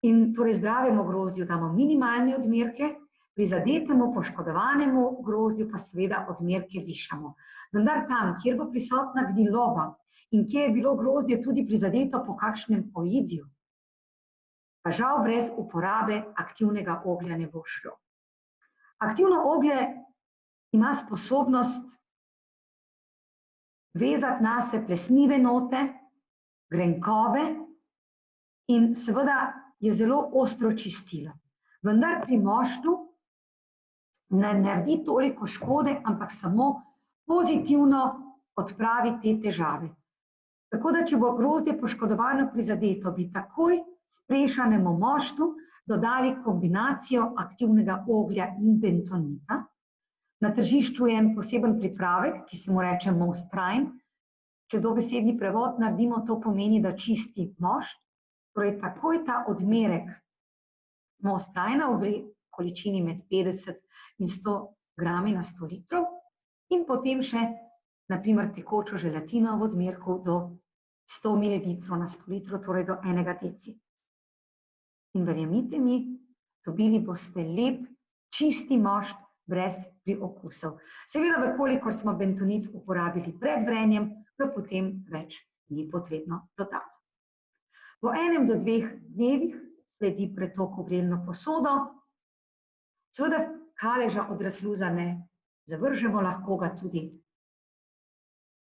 In torej zdravemu grozdju damo minimalne odmerke, prizadetemu, poškodovanemu grozdju pa seveda odmerke višamo. Vendar tam, kjer bo prisotna gniloba in kjer je bilo grozdje tudi prizadeto po kakšnem oidju, pa žal brez uporabe aktivnega oglja ne bo šlo. Aktivno oglje ima sposobnost vezati nase plesnive note, grenkove in seveda je zelo ostro čistilo. Vendar pri moštu ne naredi toliko škode, ampak samo pozitivno odpravi te težave. Tako da, če bo grozdje poškodovano prizadeto, bi takoj sprešanemu moštu dodali kombinacijo aktivnega oglja in bentonita. Na tržišču je en poseben pripravek, ki se mu reče Most-Rhein. Če dobesedni prevod naredimo, to pomeni, da čisti mošt. Torej, takoj ta odmerek Most-Rheina v količini med 50 in 100 grami na 100 litrov in potem še, na primer, tekočo želatino v odmerku do 100 ml na 100 litrov, torej do 1 deci. In verjemite mi, dobili boste lep, čisti mošt brez priokusov. Seveda, vkolikor smo bentonit uporabili pred vrenjem, ga potem več ni potrebno dodati. Po 1 do 2 dnevih sledi pretok v vrelno posodo. Seveda kaleža od razluza ne zavržemo, lahko ga tudi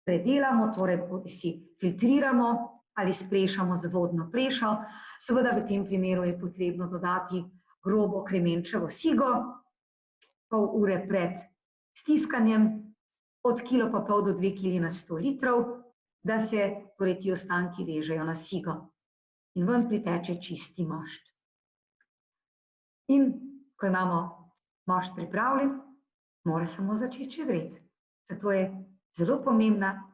predelamo, torej bodisi filtriramo ali sprešamo z vodno prešo. Seveda v tem primeru je potrebno dodati grobo kremenčevo sigo, pol ure pred stiskanjem, od 1,5 kg do 2 kg na 100 litrov, da se torej ti ostanki vežejo na sigo in ven priteče čisti mošt. In ko imamo mošt pripravljen, mora samo začeti čevreti. Zato je zelo pomembna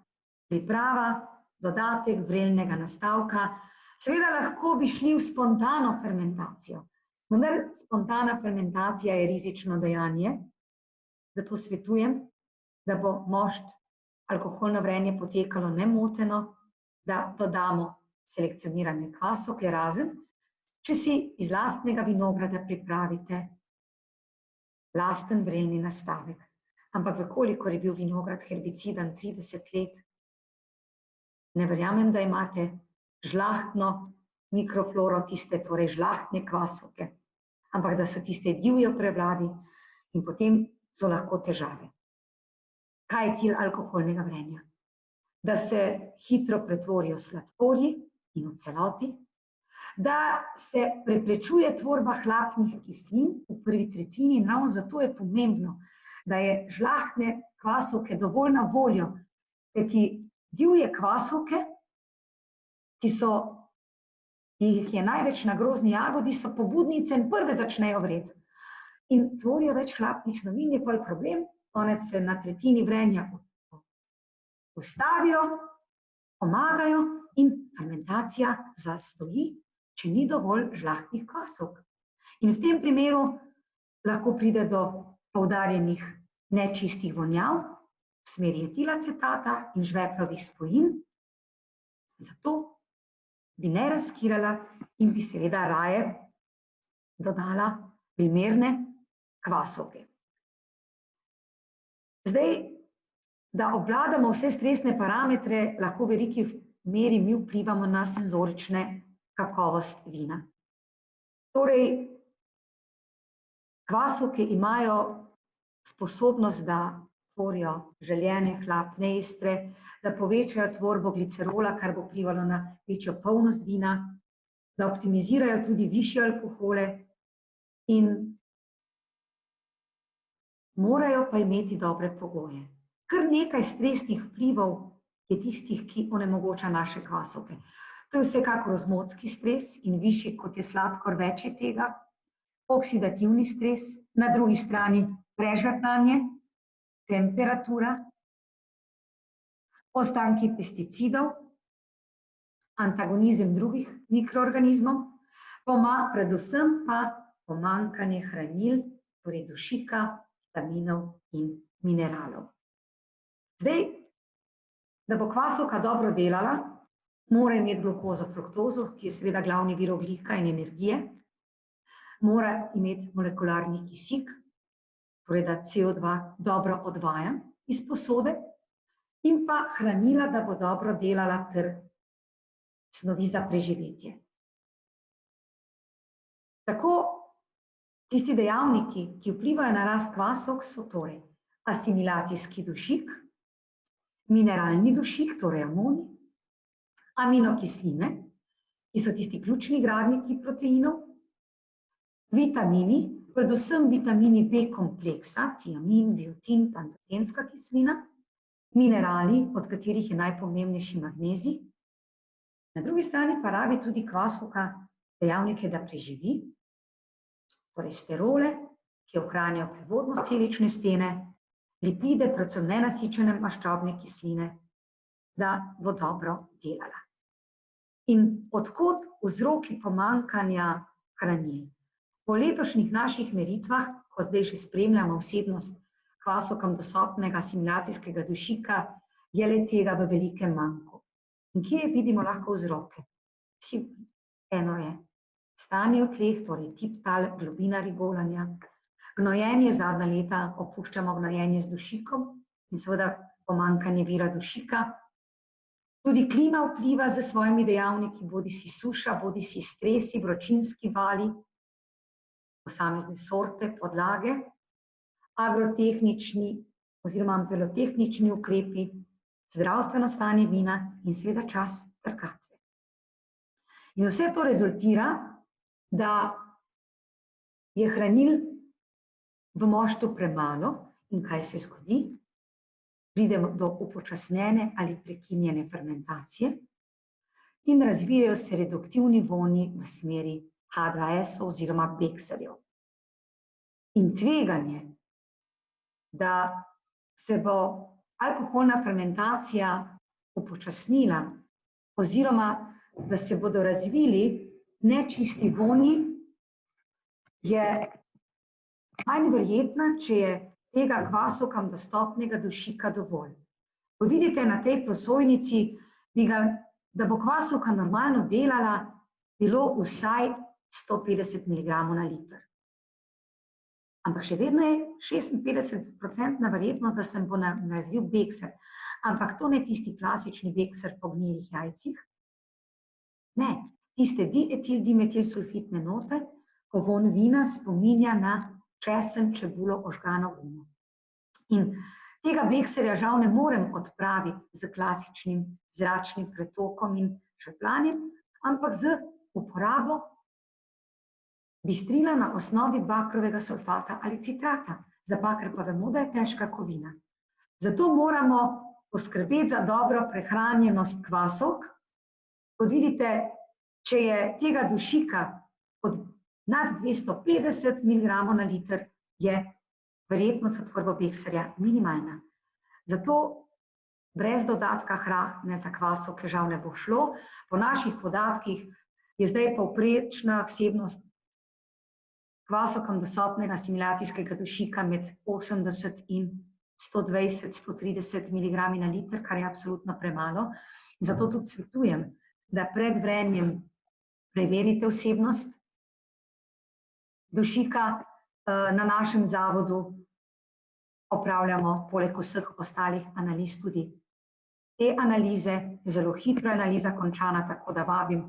priprava, dodatek vrelnega nastavka. Seveda lahko bi šli v spontano fermentacijo, vendar spontana fermentacija je rizično dejanje, zato svetujem, da bo mošt alkoholno vrenje potekalo nemoteno, da dodamo selekcionirane kvasovke, razen če si iz lastnega vinograda pripravite lasten vrelni nastavek. Ampak vkolikor je bil vinograd herbicidan 30 let, ne verjamem, da imate žlahtno mikrofloro, tiste torej žlahtne kvasovke, ampak da so tiste divje prevladi in potem so lahko težave. Kaj je cilj alkoholnega vrenja? Da se hitro pretvorijo sladkorji in v celoti, da se preprečuje tvorba hlapnih kislin v prvi tretjini in ravno zato je pomembno, da je žlahtne kvasovke dovolj na voljo, kajti divje kvasovke, ki so, jih je največ na grozdni jagodi, so pobudnice in prve začnejo vreti. In tvorijo več hlapnih snovi in je pol problem, konec se na tretjini vrenja ustavijo, pomagajo in fermentacija zastoji, če ni dovolj žlahtnih kvasovk. In v tem primeru lahko pride do poudarjenih nečistih vonjav v smeri etilacetata in žveplovih spojin. Zato bi ne riskirala in bi seveda raje dodala primerne kvasovke. Zdaj, da obvladamo vse stresne parametre, lahko v veliki meri mi vplivamo na senzorične kakovost vina. Torej, kvasovke imajo sposobnost, da tvorijo željene hlapne estre, da povečajo tvorbo glicerola, kar bo vplivalo na večjo polnost vina, da optimizirajo tudi višje alkohole in morajo pa imeti dobre pogoje. Kar nekaj stresnih vplivov je tistih, ki onemogoča naše kvasovke. To je vsekakor ozmotski stres in višji kot je sladkor, več je tega. Oksidativni stres, na drugi strani prežvepljanje, temperatura, ostanki pesticidov, antagonizem drugih mikroorganizmov, predvsem pa pomanjkanje hranil, torej dušika, vitaminov in mineralov. Zdaj, da bo kvasovka dobro delala, mora imeti glukozo, fruktozo, ki je seveda glavni vir ogljika in energije, mora imeti molekularni kisik, torej da CO2 dobro odvaja iz posode, in pa hranila, da bo dobro delala ter snovi za preživetje. Tako tisti dejavniki, ki vplivajo na rast kvasovk, so torej asimilacijski dušik, mineralni dušik, torej amonij, aminokisline, ki so tisti ključni gradniki proteinov, vitamini, predvsem vitamini B kompleksa, tiamin, biotin, pantotenska kislina, minerali, od katerih je najpomembnejši magnezij. Na drugi strani pa rabi tudi kvasovka dejavnike, da preživi, torej sterole, ki ohranijo prevodnost celične stene, lipide, predvsem nenasičene maščobne kisline, da bo dobro delala. In od kod vzroki pomanjkanja hranil? Po letošnjih naših meritvah, ko zdaj že spremljamo vsebnost kvasovkam dostopnega asimilacijskega dušika, je le tega v velikem manku. In kje vidimo lahko vzroke? Eno je stanje v tleh, torej tip tal, globina rigolanja, gnojenje, zadnja leta opuščamo gnojenje z dušikom in seveda pomanjkanje vira dušika. Tudi klima vpliva s svojimi dejavniki, bodisi suša, bodisi stresi, vročinski vali, posamezne sorte, podlage, agrotehnični oziroma ampelotehnični ukrepi, zdravstveno stanje vina in seveda čas trkatve. In vse to rezultira, da je hranil v moštvu premalo in kaj se zgodi? Pridemo do upočasnjene ali prekinjene fermentacije in razvijajo se reduktivni voni v smeri H2S oziroma bekserjev. In tveganje, da se bo alkoholna fermentacija upočasnila oziroma da se bodo razvili nečisti voni, je manj verjetna, če je tega kvasovkam dostopnega dušika dovolj. Ko vidite na tej prosojnici, da bo kvasovka normalno delala, bilo vsaj 150 mg na liter. Ampak še vedno je 56% verjetnost, da se bo razvil bekser. Ampak to ne tisti klasični bekser po gnilih jajcih. Ne, tiste dietil-dimetilsulfitne note, ko von vina spominja na česen, čebulo, ožgano vino. In tega bekserja žal ne morem odpraviti z klasičnim zračnim pretokom in žvepljanjem, ampak z uporabo bistrila na osnovi bakrovega sulfata ali citrata. Za baker pa vemo, da je težka kovina. Zato moramo poskrbeti za dobro prehranjenost kvasovk. Kot vidite, če je tega dušika nad 250 mg na liter, je verjetnost za tvorbo bekserja minimalna. Zato brez dodatka hrane za kvasovke žal ne bo šlo. Po naših podatkih je zdaj povprečna vsebnost kvasovkam dostopnega asimilacijskega dušika med 80 in 120–130 mg na liter, kar je absolutno premalo. Zato tudi svetujem, da pred vrenjem preverite vsebnost dušika. Na našem zavodu opravljamo poleg vseh ostalih analiz tudi te analize, zelo hitro analiza končana, tako da vabim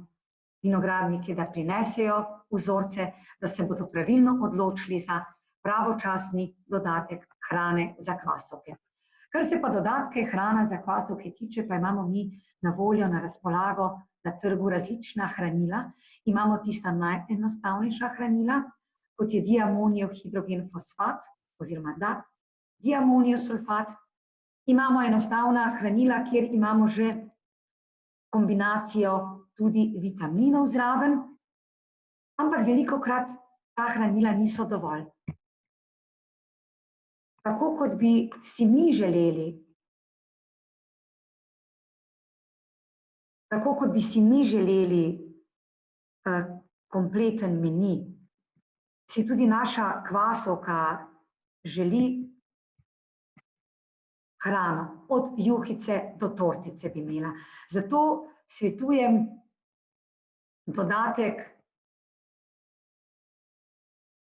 vinogradnike, da prinesejo vzorce, da se bodo pravilno odločili za pravočasni dodatek hrane za kvasovke. Kar se pa dodatke hrana za kvasovke tiče, pa imamo mi na voljo, na razpolago na trgu različna hranila. Imamo tista najenostavnejša hranila, kot je diamonijev hidrogen fosfat oziroma diamonijev sulfat. Imamo enostavna hranila, kjer imamo že kombinacijo tudi vitaminov zraven, ampak velikokrat ta hranila niso dovolj. Tako kot bi si mi želeli kompleten meni, si tudi naša kvasovka želi hrano, od juhice do tortice bi imela. Zato svetujem dodatek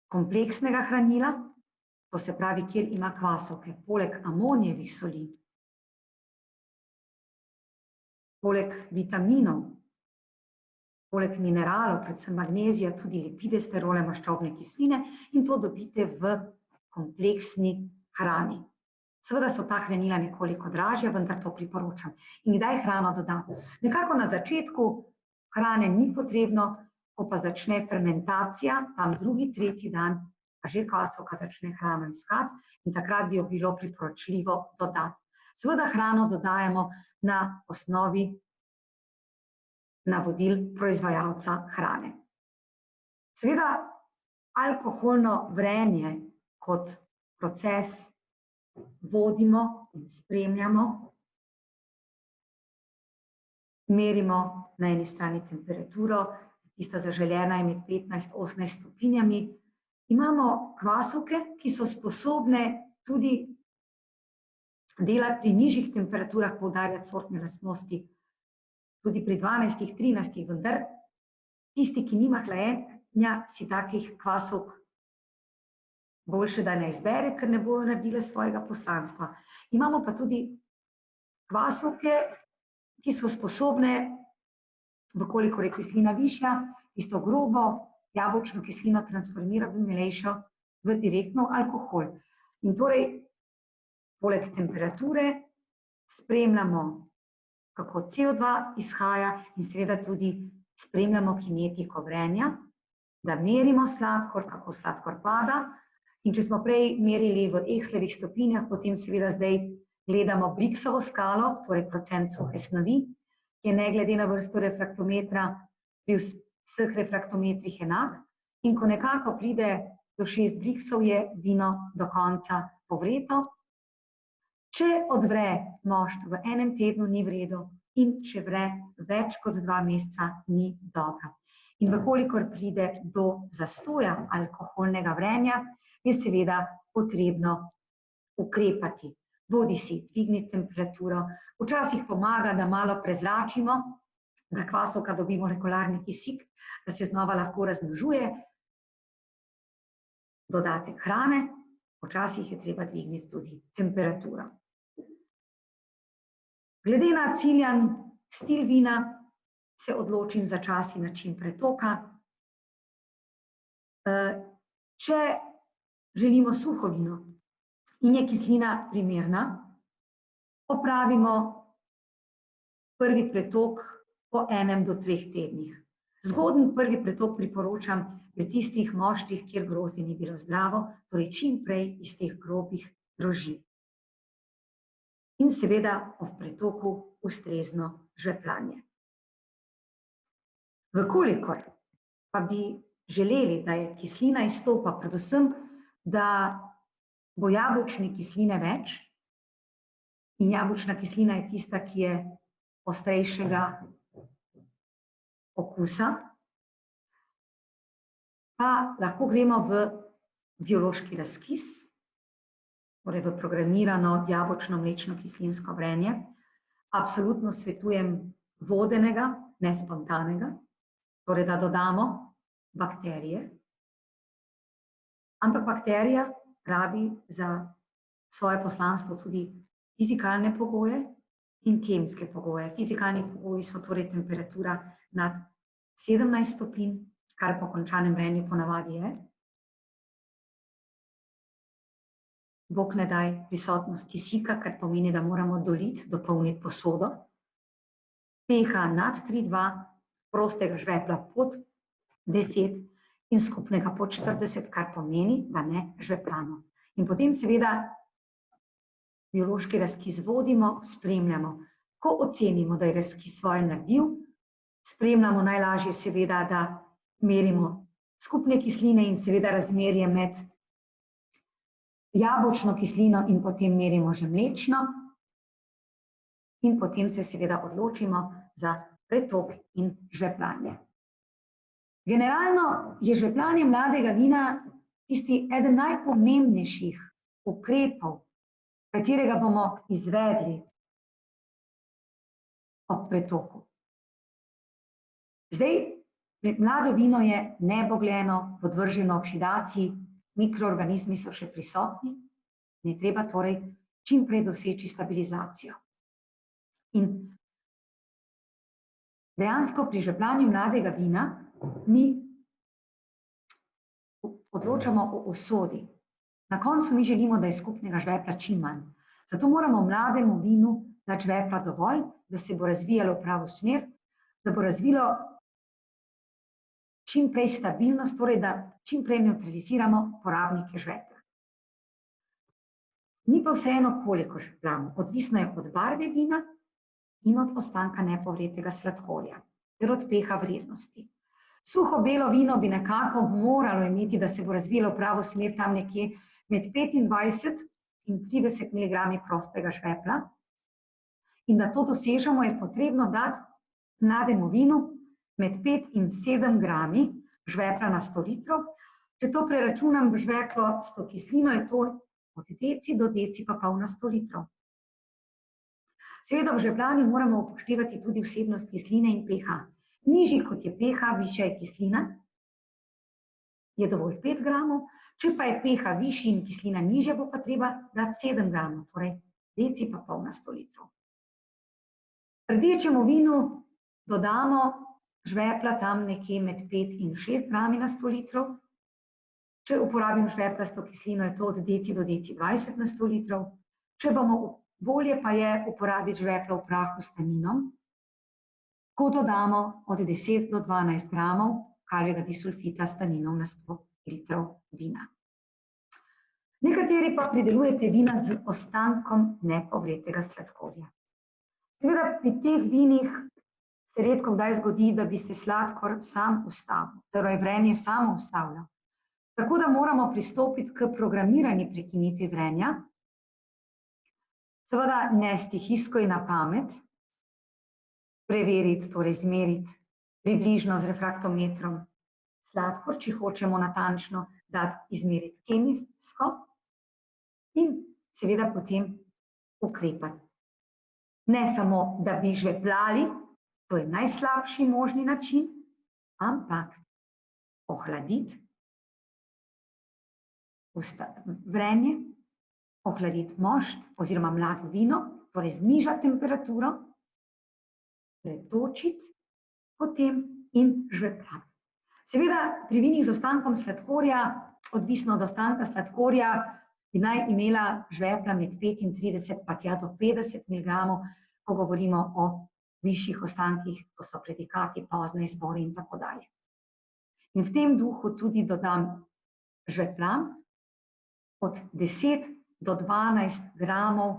kompleksnega hranila, to se pravi, kjer ima kvasovke, poleg amonijevih soli, poleg vitaminov, poleg mineralov, predvsem magnezija, tudi lipide, sterole, maščobne kisline, in to dobite v kompleksni hrani. Seveda so ta hranila nekoliko dražja, vendar to priporočam. In kdaj hrano dodati? Nekako na začetku hrane ni potrebno, ko pa začne fermentacija, tam drugi, tretji dan, pa že kvasovka začne hrano iskati in takrat bi jo bilo priporočljivo dodati. Seveda hrano dodajamo na osnovi navodil proizvajalca hrane. Seveda alkoholno vrenje kot proces vodimo in spremljamo. Merimo na eni strani temperaturo, tista zaželjena je med 15-18 stopinjami. Imamo kvasovke, ki so sposobne tudi delati pri nižjih temperaturah, poudarjati sortne lastnosti, tudi pri 12-13, vendar tisti, ki nima hlajenja, si takih kvasovk boljše, da ne izbere, ker ne bojo naredile svojega poslanstva. Imamo pa tudi kvasovke, ki so sposobne, vkolikor je kislina višja, tisto grobo jabolčno kislino transformira v milejšo, v direktno alkohol. In torej, poleg temperature spremljamo, kako CO2 izhaja in seveda tudi spremljamo kinetiko vrenja, da merimo sladkor, kako sladkor pada. In če smo prej merili v Exlovih stopinjah, potem seveda zdaj gledamo Brixovo skalo, torej procent suhe snovi, ki je ne glede na vrsto refraktometra pri vseh refraktometrih enak. In ko nekako pride do 6 Brixov, je vino do konca povreto. Če odvre mošt v enem tednu, ni v redu, in če vre več kot 2 meseca, ni dobro. In vkolikor pride do zastoja alkoholnega vrenja, je seveda potrebno ukrepati. Bodisi dvigniti temperaturo, včasih pomaga, da malo prezračimo, da kvasovka dobi molekularni kisik, da se znova lahko razmnožuje. Dodatek hrane, včasih je treba dvigniti tudi temperaturo. Glede na ciljan stil vina se odločim za čas in način pretoka. Če želimo suho vino in je kislina primerna, opravimo prvi pretok po 1 do 3 tednih. Zgoden prvi pretok priporočam pri tistih moštih, kjer grozdje ni bilo zdravo, torej čim prej iz teh grobih drožin. In seveda ob pretoku ustrezno žveplanje. Vkolikor pa bi želeli, da je kislina izstopa, predvsem, da bo jabolčne kisline več, in jabolčna kislina je tista, ki je ostrejšega okusa, pa lahko gremo v biološki razkis, torej v programirano jabolčno mlečno kislinsko vrenje. Absolutno svetujem vodenega, ne spontanega, torej da dodamo bakterije. Ampak bakterija rabi za svoje poslanstvo tudi fizikalne pogoje, in kemijske pogoje. Fizikalni pogoji so torej temperatura nad 17 stopinj, kar po končanem vrenju ponavadi je. Bog ne daj prisotnost kisika, kar pomeni, da moramo doliti, dopolniti posodo. pH nad 3,2, prostega žvepla pod 10 in skupnega pod 40, kar pomeni, da ne žvepljamo. In potem seveda biološki razkis vodimo, spremljamo. Ko ocenimo, da je razkis svoje naredil, spremljamo najlažje seveda, da merimo skupne kisline in seveda razmerje med jabolčno kislino in potem merimo že mlečno in potem se seveda odločimo za pretok in žvepljanje. Generalno je žvepljanje mladega vina tisti eden najpomembnejših ukrepov, katerega bomo izvedli ob pretoku. Zdaj, mlado vino je nebogljeno, podvrženo oksidaciji, mikroorganizmi so še prisotni, ne treba torej čim prej doseči stabilizacijo. In dejansko pri žvepljanju mladega vina mi odločamo o usodi. Na koncu mi želimo, da je skupnega žvepla čim manj. Zato moramo mlademu vinu dati žvepla dovolj, da se bo razvijalo v pravo smer, da bo razvilo čim prej stabilnost, torej da čim prej nevtraliziramo porabnike žvepla. Ni pa vseeno, koliko žvepljamo. Odvisno je od barve vina in od ostanka nepovretega sladkorja ter od pH vrednosti. Suho belo vino bi nekako moralo imeti, da se bo razvijalo v pravo smer tam nekje med 25 in 30 mg prostega žvepla. In da to dosežemo, je potrebno dati mlademu vinu med 5 in 7 grami žvepla na 100 litrov. Če to preračunam v žveplo s to kislino, je to od deci do deci pa pol na 100 litrov. Seveda v žvepljanju moramo upoštevati tudi vsebnost kisline in pH. Nižji kot je pH, višja je kislina, je dovolj 5 gramov, če pa je pH višji in kislina nižja, bo pa treba dati 7 gramov, torej deci pa pol na 100 litrov. Rdečemu vinu dodamo žvepla tam nekje med 5 in 6 grami na 100 litrov. Če uporabim žveplasto kislino, je to od deci do deci 20 na 100 litrov. Če bomo bolje pa je uporabiti žveplo v prahu s taninom, ko dodamo od 10 do 12 gramov kalijevega disulfita s taninov na 100 litrov vina. Nekateri pa pridelujete vina z ostankom nepovretega sladkorja. Seveda pri teh vinih se redko kdaj zgodi, da bi se sladkor sam ustavil, torej vrenje samo ustavlja. Tako da moramo pristopiti k programirani prekinitvi vrenja, seveda ne stihijsko in na pamet, preveriti, torej izmeriti približno z refraktometrom sladkor, če hočemo natančno dati izmeriti kemijsko in seveda potem ukrepati. Ne samo, da bi žvepljali, to je najslabši možni način, ampak ohladiti vrenje, ohladiti mošt oziroma mlado vino, torej znižati temperaturo, pretočiti potem in žvepljati. Seveda pri vinih z ostankom sladkorja, odvisno od ostanka sladkorja, bi naj imela žvepla med 35 pa tja do 50 mg, ko govorimo o višjih ostankih, ko so predikati, pozne izbori in tako dalje. In v tem duhu tudi dodam žveplam od 10 do 12 gramov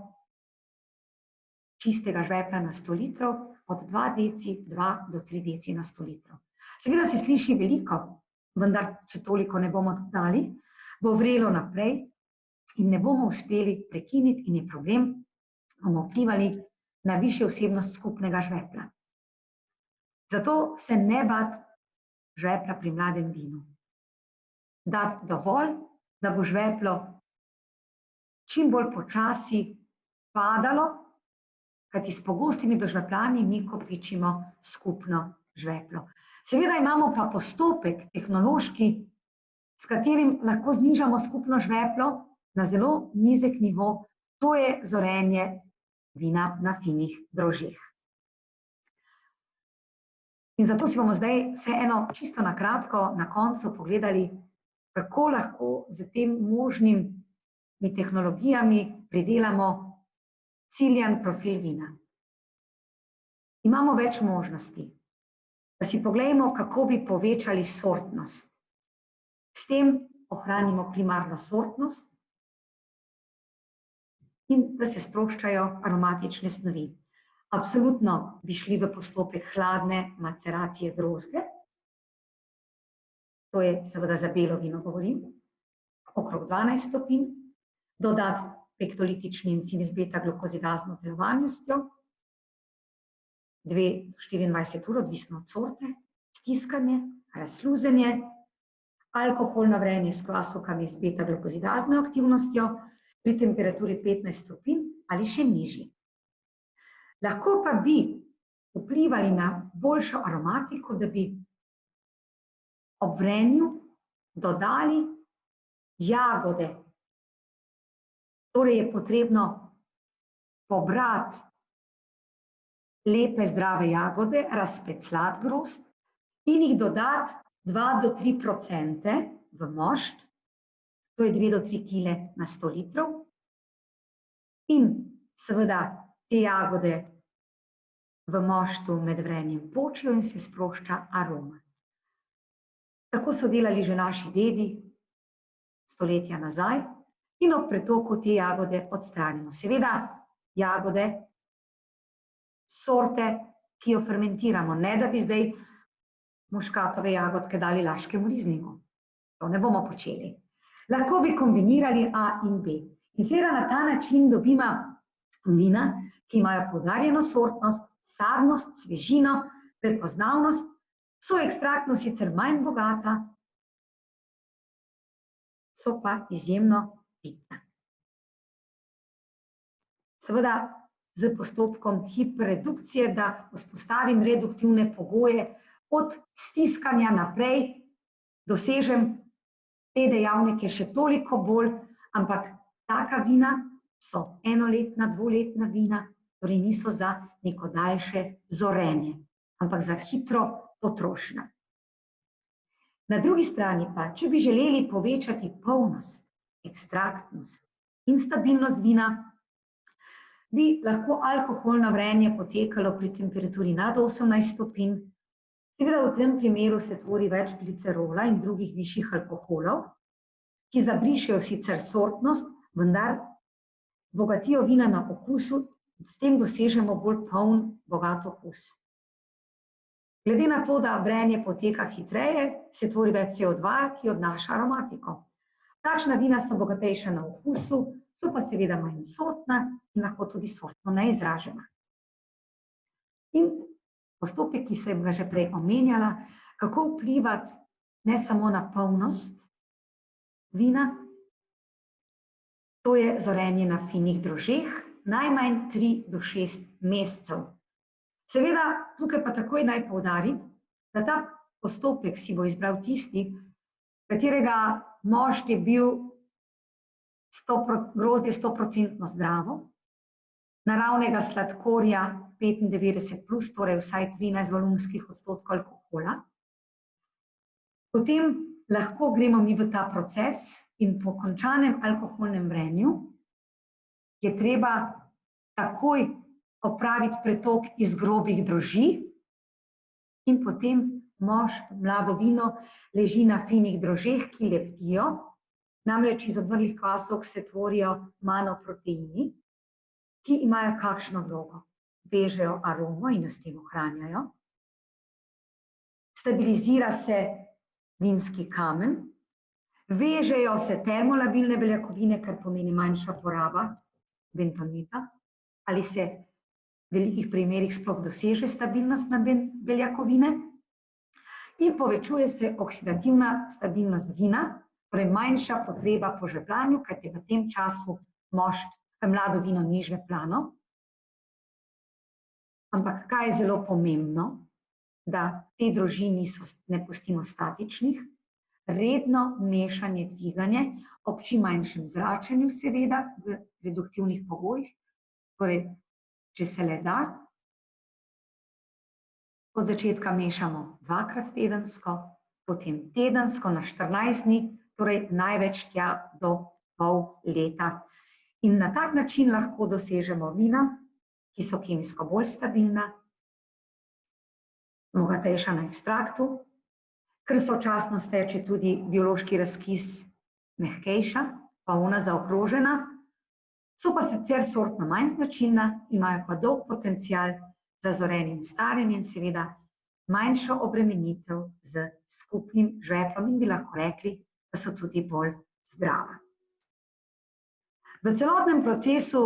čistega žvepla na 100 litrov, od 2 deci, 2 do 3 deci na 100 litrov. Seveda se sliši veliko, vendar če toliko ne bomo dodali, bo vrelo naprej in ne bomo uspeli prekiniti in je problem, bomo vplivali na višjo vsebnost skupnega žvepla. Zato se ne bati žvepla pri mladem vinu. Dati dovolj, da bo žveplo čim bolj počasi padalo, kajti s pogostimi dožvepljanji mi kopičimo skupno žveplo. Seveda imamo pa postopek tehnološki, s katerim lahko znižamo skupno žveplo na zelo nizek nivo, to je zorenje vina na finih drožeh. In zato si bomo zdaj vseeno čisto na kratko na koncu pogledali, kako lahko z tem možnimi tehnologijami pridelamo ciljan profil vina. Imamo več možnosti. Da si pogledamo, kako bi povečali sortnost. S tem ohranimo primarno sortnost in da se sproščajo aromatične snovi. Absolutno bi šli v postopek hladne maceracije drozge. To je seveda za belo vino govorim. Okrog 12 stopinj. Dodati pektolitični encim z beta-glukozidazno delovanostjo. 2 do 24 ur, odvisno od sorte. Stiskanje, razsluzenje. Alkoholno vrenje s kvasovkami z beta-glukozidazno aktivnostjo pri temperaturi 15 stopinj ali še nižji. Lahko pa bi vplivali na boljšo aromatiko, da bi ob vrenju dodali jagode. Torej je potrebno pobrati lepe zdrave jagode, razpecljati grozd in jih dodati 2 do 3% v mošt, to je 2 do 3 kile na 100 litrov. In seveda te jagode v moštu med vrenjem počijo in se sprošča aroma. Tako so delali že naši dedi stoletja nazaj in ob pretoku te jagode odstranimo. Seveda jagode, sorte, ki jo fermentiramo, ne da bi zdaj muškatove jagodke dali laškemu rizniku. To ne bomo počeli. Lahko bi kombinirali A in B. In seveda na ta način dobimo vina, ki imajo poudarjeno sortnost, sadnost, svežino, prepoznavnost, so ekstraktno sicer manj bogata, so pa izjemno pitna. Seveda z postopkom hiperredukcije, da vzpostavim reduktivne pogoje, od stiskanja naprej dosežem te dejavnike še toliko bolj, ampak taka vina so enoletna, dvoletna vina, torej niso za neko daljše zorenje, ampak za hitro potrošnjo. Na drugi strani pa, če bi želeli povečati polnost, ekstraktnost in stabilnost vina, bi lahko alkoholno vrenje potekalo pri temperaturi nad 18 stopinj. Seveda v tem primeru se tvori več glicerola in drugih višjih alkoholov, ki zabrišejo sicer sortnost, vendar bogatijo vina na okusu, s tem dosežemo bolj poln, bogat okus. Glede na to, da vrenje poteka hitreje, se tvori več CO2, ki odnaša aromatiko. Takšna vina so bogatejša na okusu, so pa seveda manj sortna in lahko tudi sortno neizražena. In postopek, ki sem ga že prej omenjala, kako vplivati ne samo na polnost vina, to je zorenje na finih drožeh, najmanj 3 do 6 mesecev. Seveda, tukaj pa takoj naj poudarim, da ta postopek si bo izbral tisti, katerega mošt je bil grozdje 100% zdravo, naravnega sladkorja 95+, torej vsaj 13 volumskih odstotkov alkohola. Potem lahko gremo mi v ta proces in po končanem alkoholnem vrenju je treba takoj opraviti pretok iz grobih droži in potem mošt, mlado vino leži na finih drožeh, ki leptijo, namreč iz odmrlih kvasovk se tvorijo manoproteini, ki imajo kakšno vlogo? Vežejo aromo in jo s tem ohranjajo. Stabilizira se vinski kamen, vežejo se termolabilne beljakovine, kar pomeni manjša poraba bentonita, ali se v velikih primerih sploh doseže stabilnost na beljakovine in povečuje se oksidativna stabilnost vina, torej manjša potreba po žvepljanju, kajti v tem času mlado vino ni žveplano. Ampak kaj je zelo pomembno, da te droži ne pustimo statičnih, redno mešanje, dviganje, ob čim manjšem zračenju seveda v reduktivnih pogojih, torej če se le da. Od začetka mešamo 2-krat tedensko, potem tedensko na 14 dni, torej največ tja do pol leta. In na tak način lahko dosežemo vina, ki so kemijsko bolj stabilna, bogatejša na ekstraktu, ker sočasno steče tudi biološki razkis mehkejša, pa ona zaokrožena, so pa sicer sortno manj značilna, imajo pa dolg potencial za zorenje in starenje in seveda manjšo obremenitev z skupnim žveplom in bi lahko rekli, da so tudi bolj zdrava. V celotnem procesu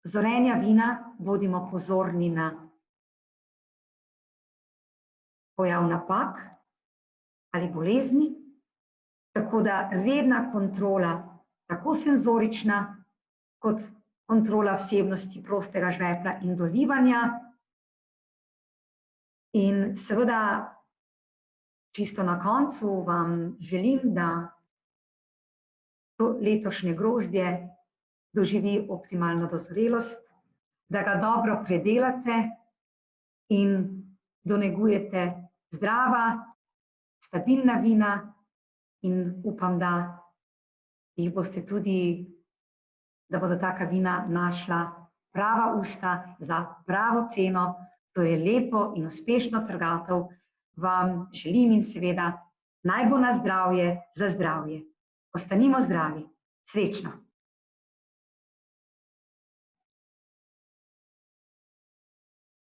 zorenja vina bodimo pozorni na pojav napak ali bolezni, tako da redna kontrola, tako senzorična kot kontrola vsebnosti prostega žvepla in dolivanja. In seveda čisto na koncu vam želim, da to letošnje grozdje doživi optimalno dozorelost, da ga dobro predelate in donegujete zdrava, stabilna vina in upam, da jih boste tudi, da bodo taka vina našla prava usta za pravo ceno, torej lepo in uspešno trgatev vam želim in seveda naj bo na zdravje za zdravje. Ostanimo zdravi. Srečno!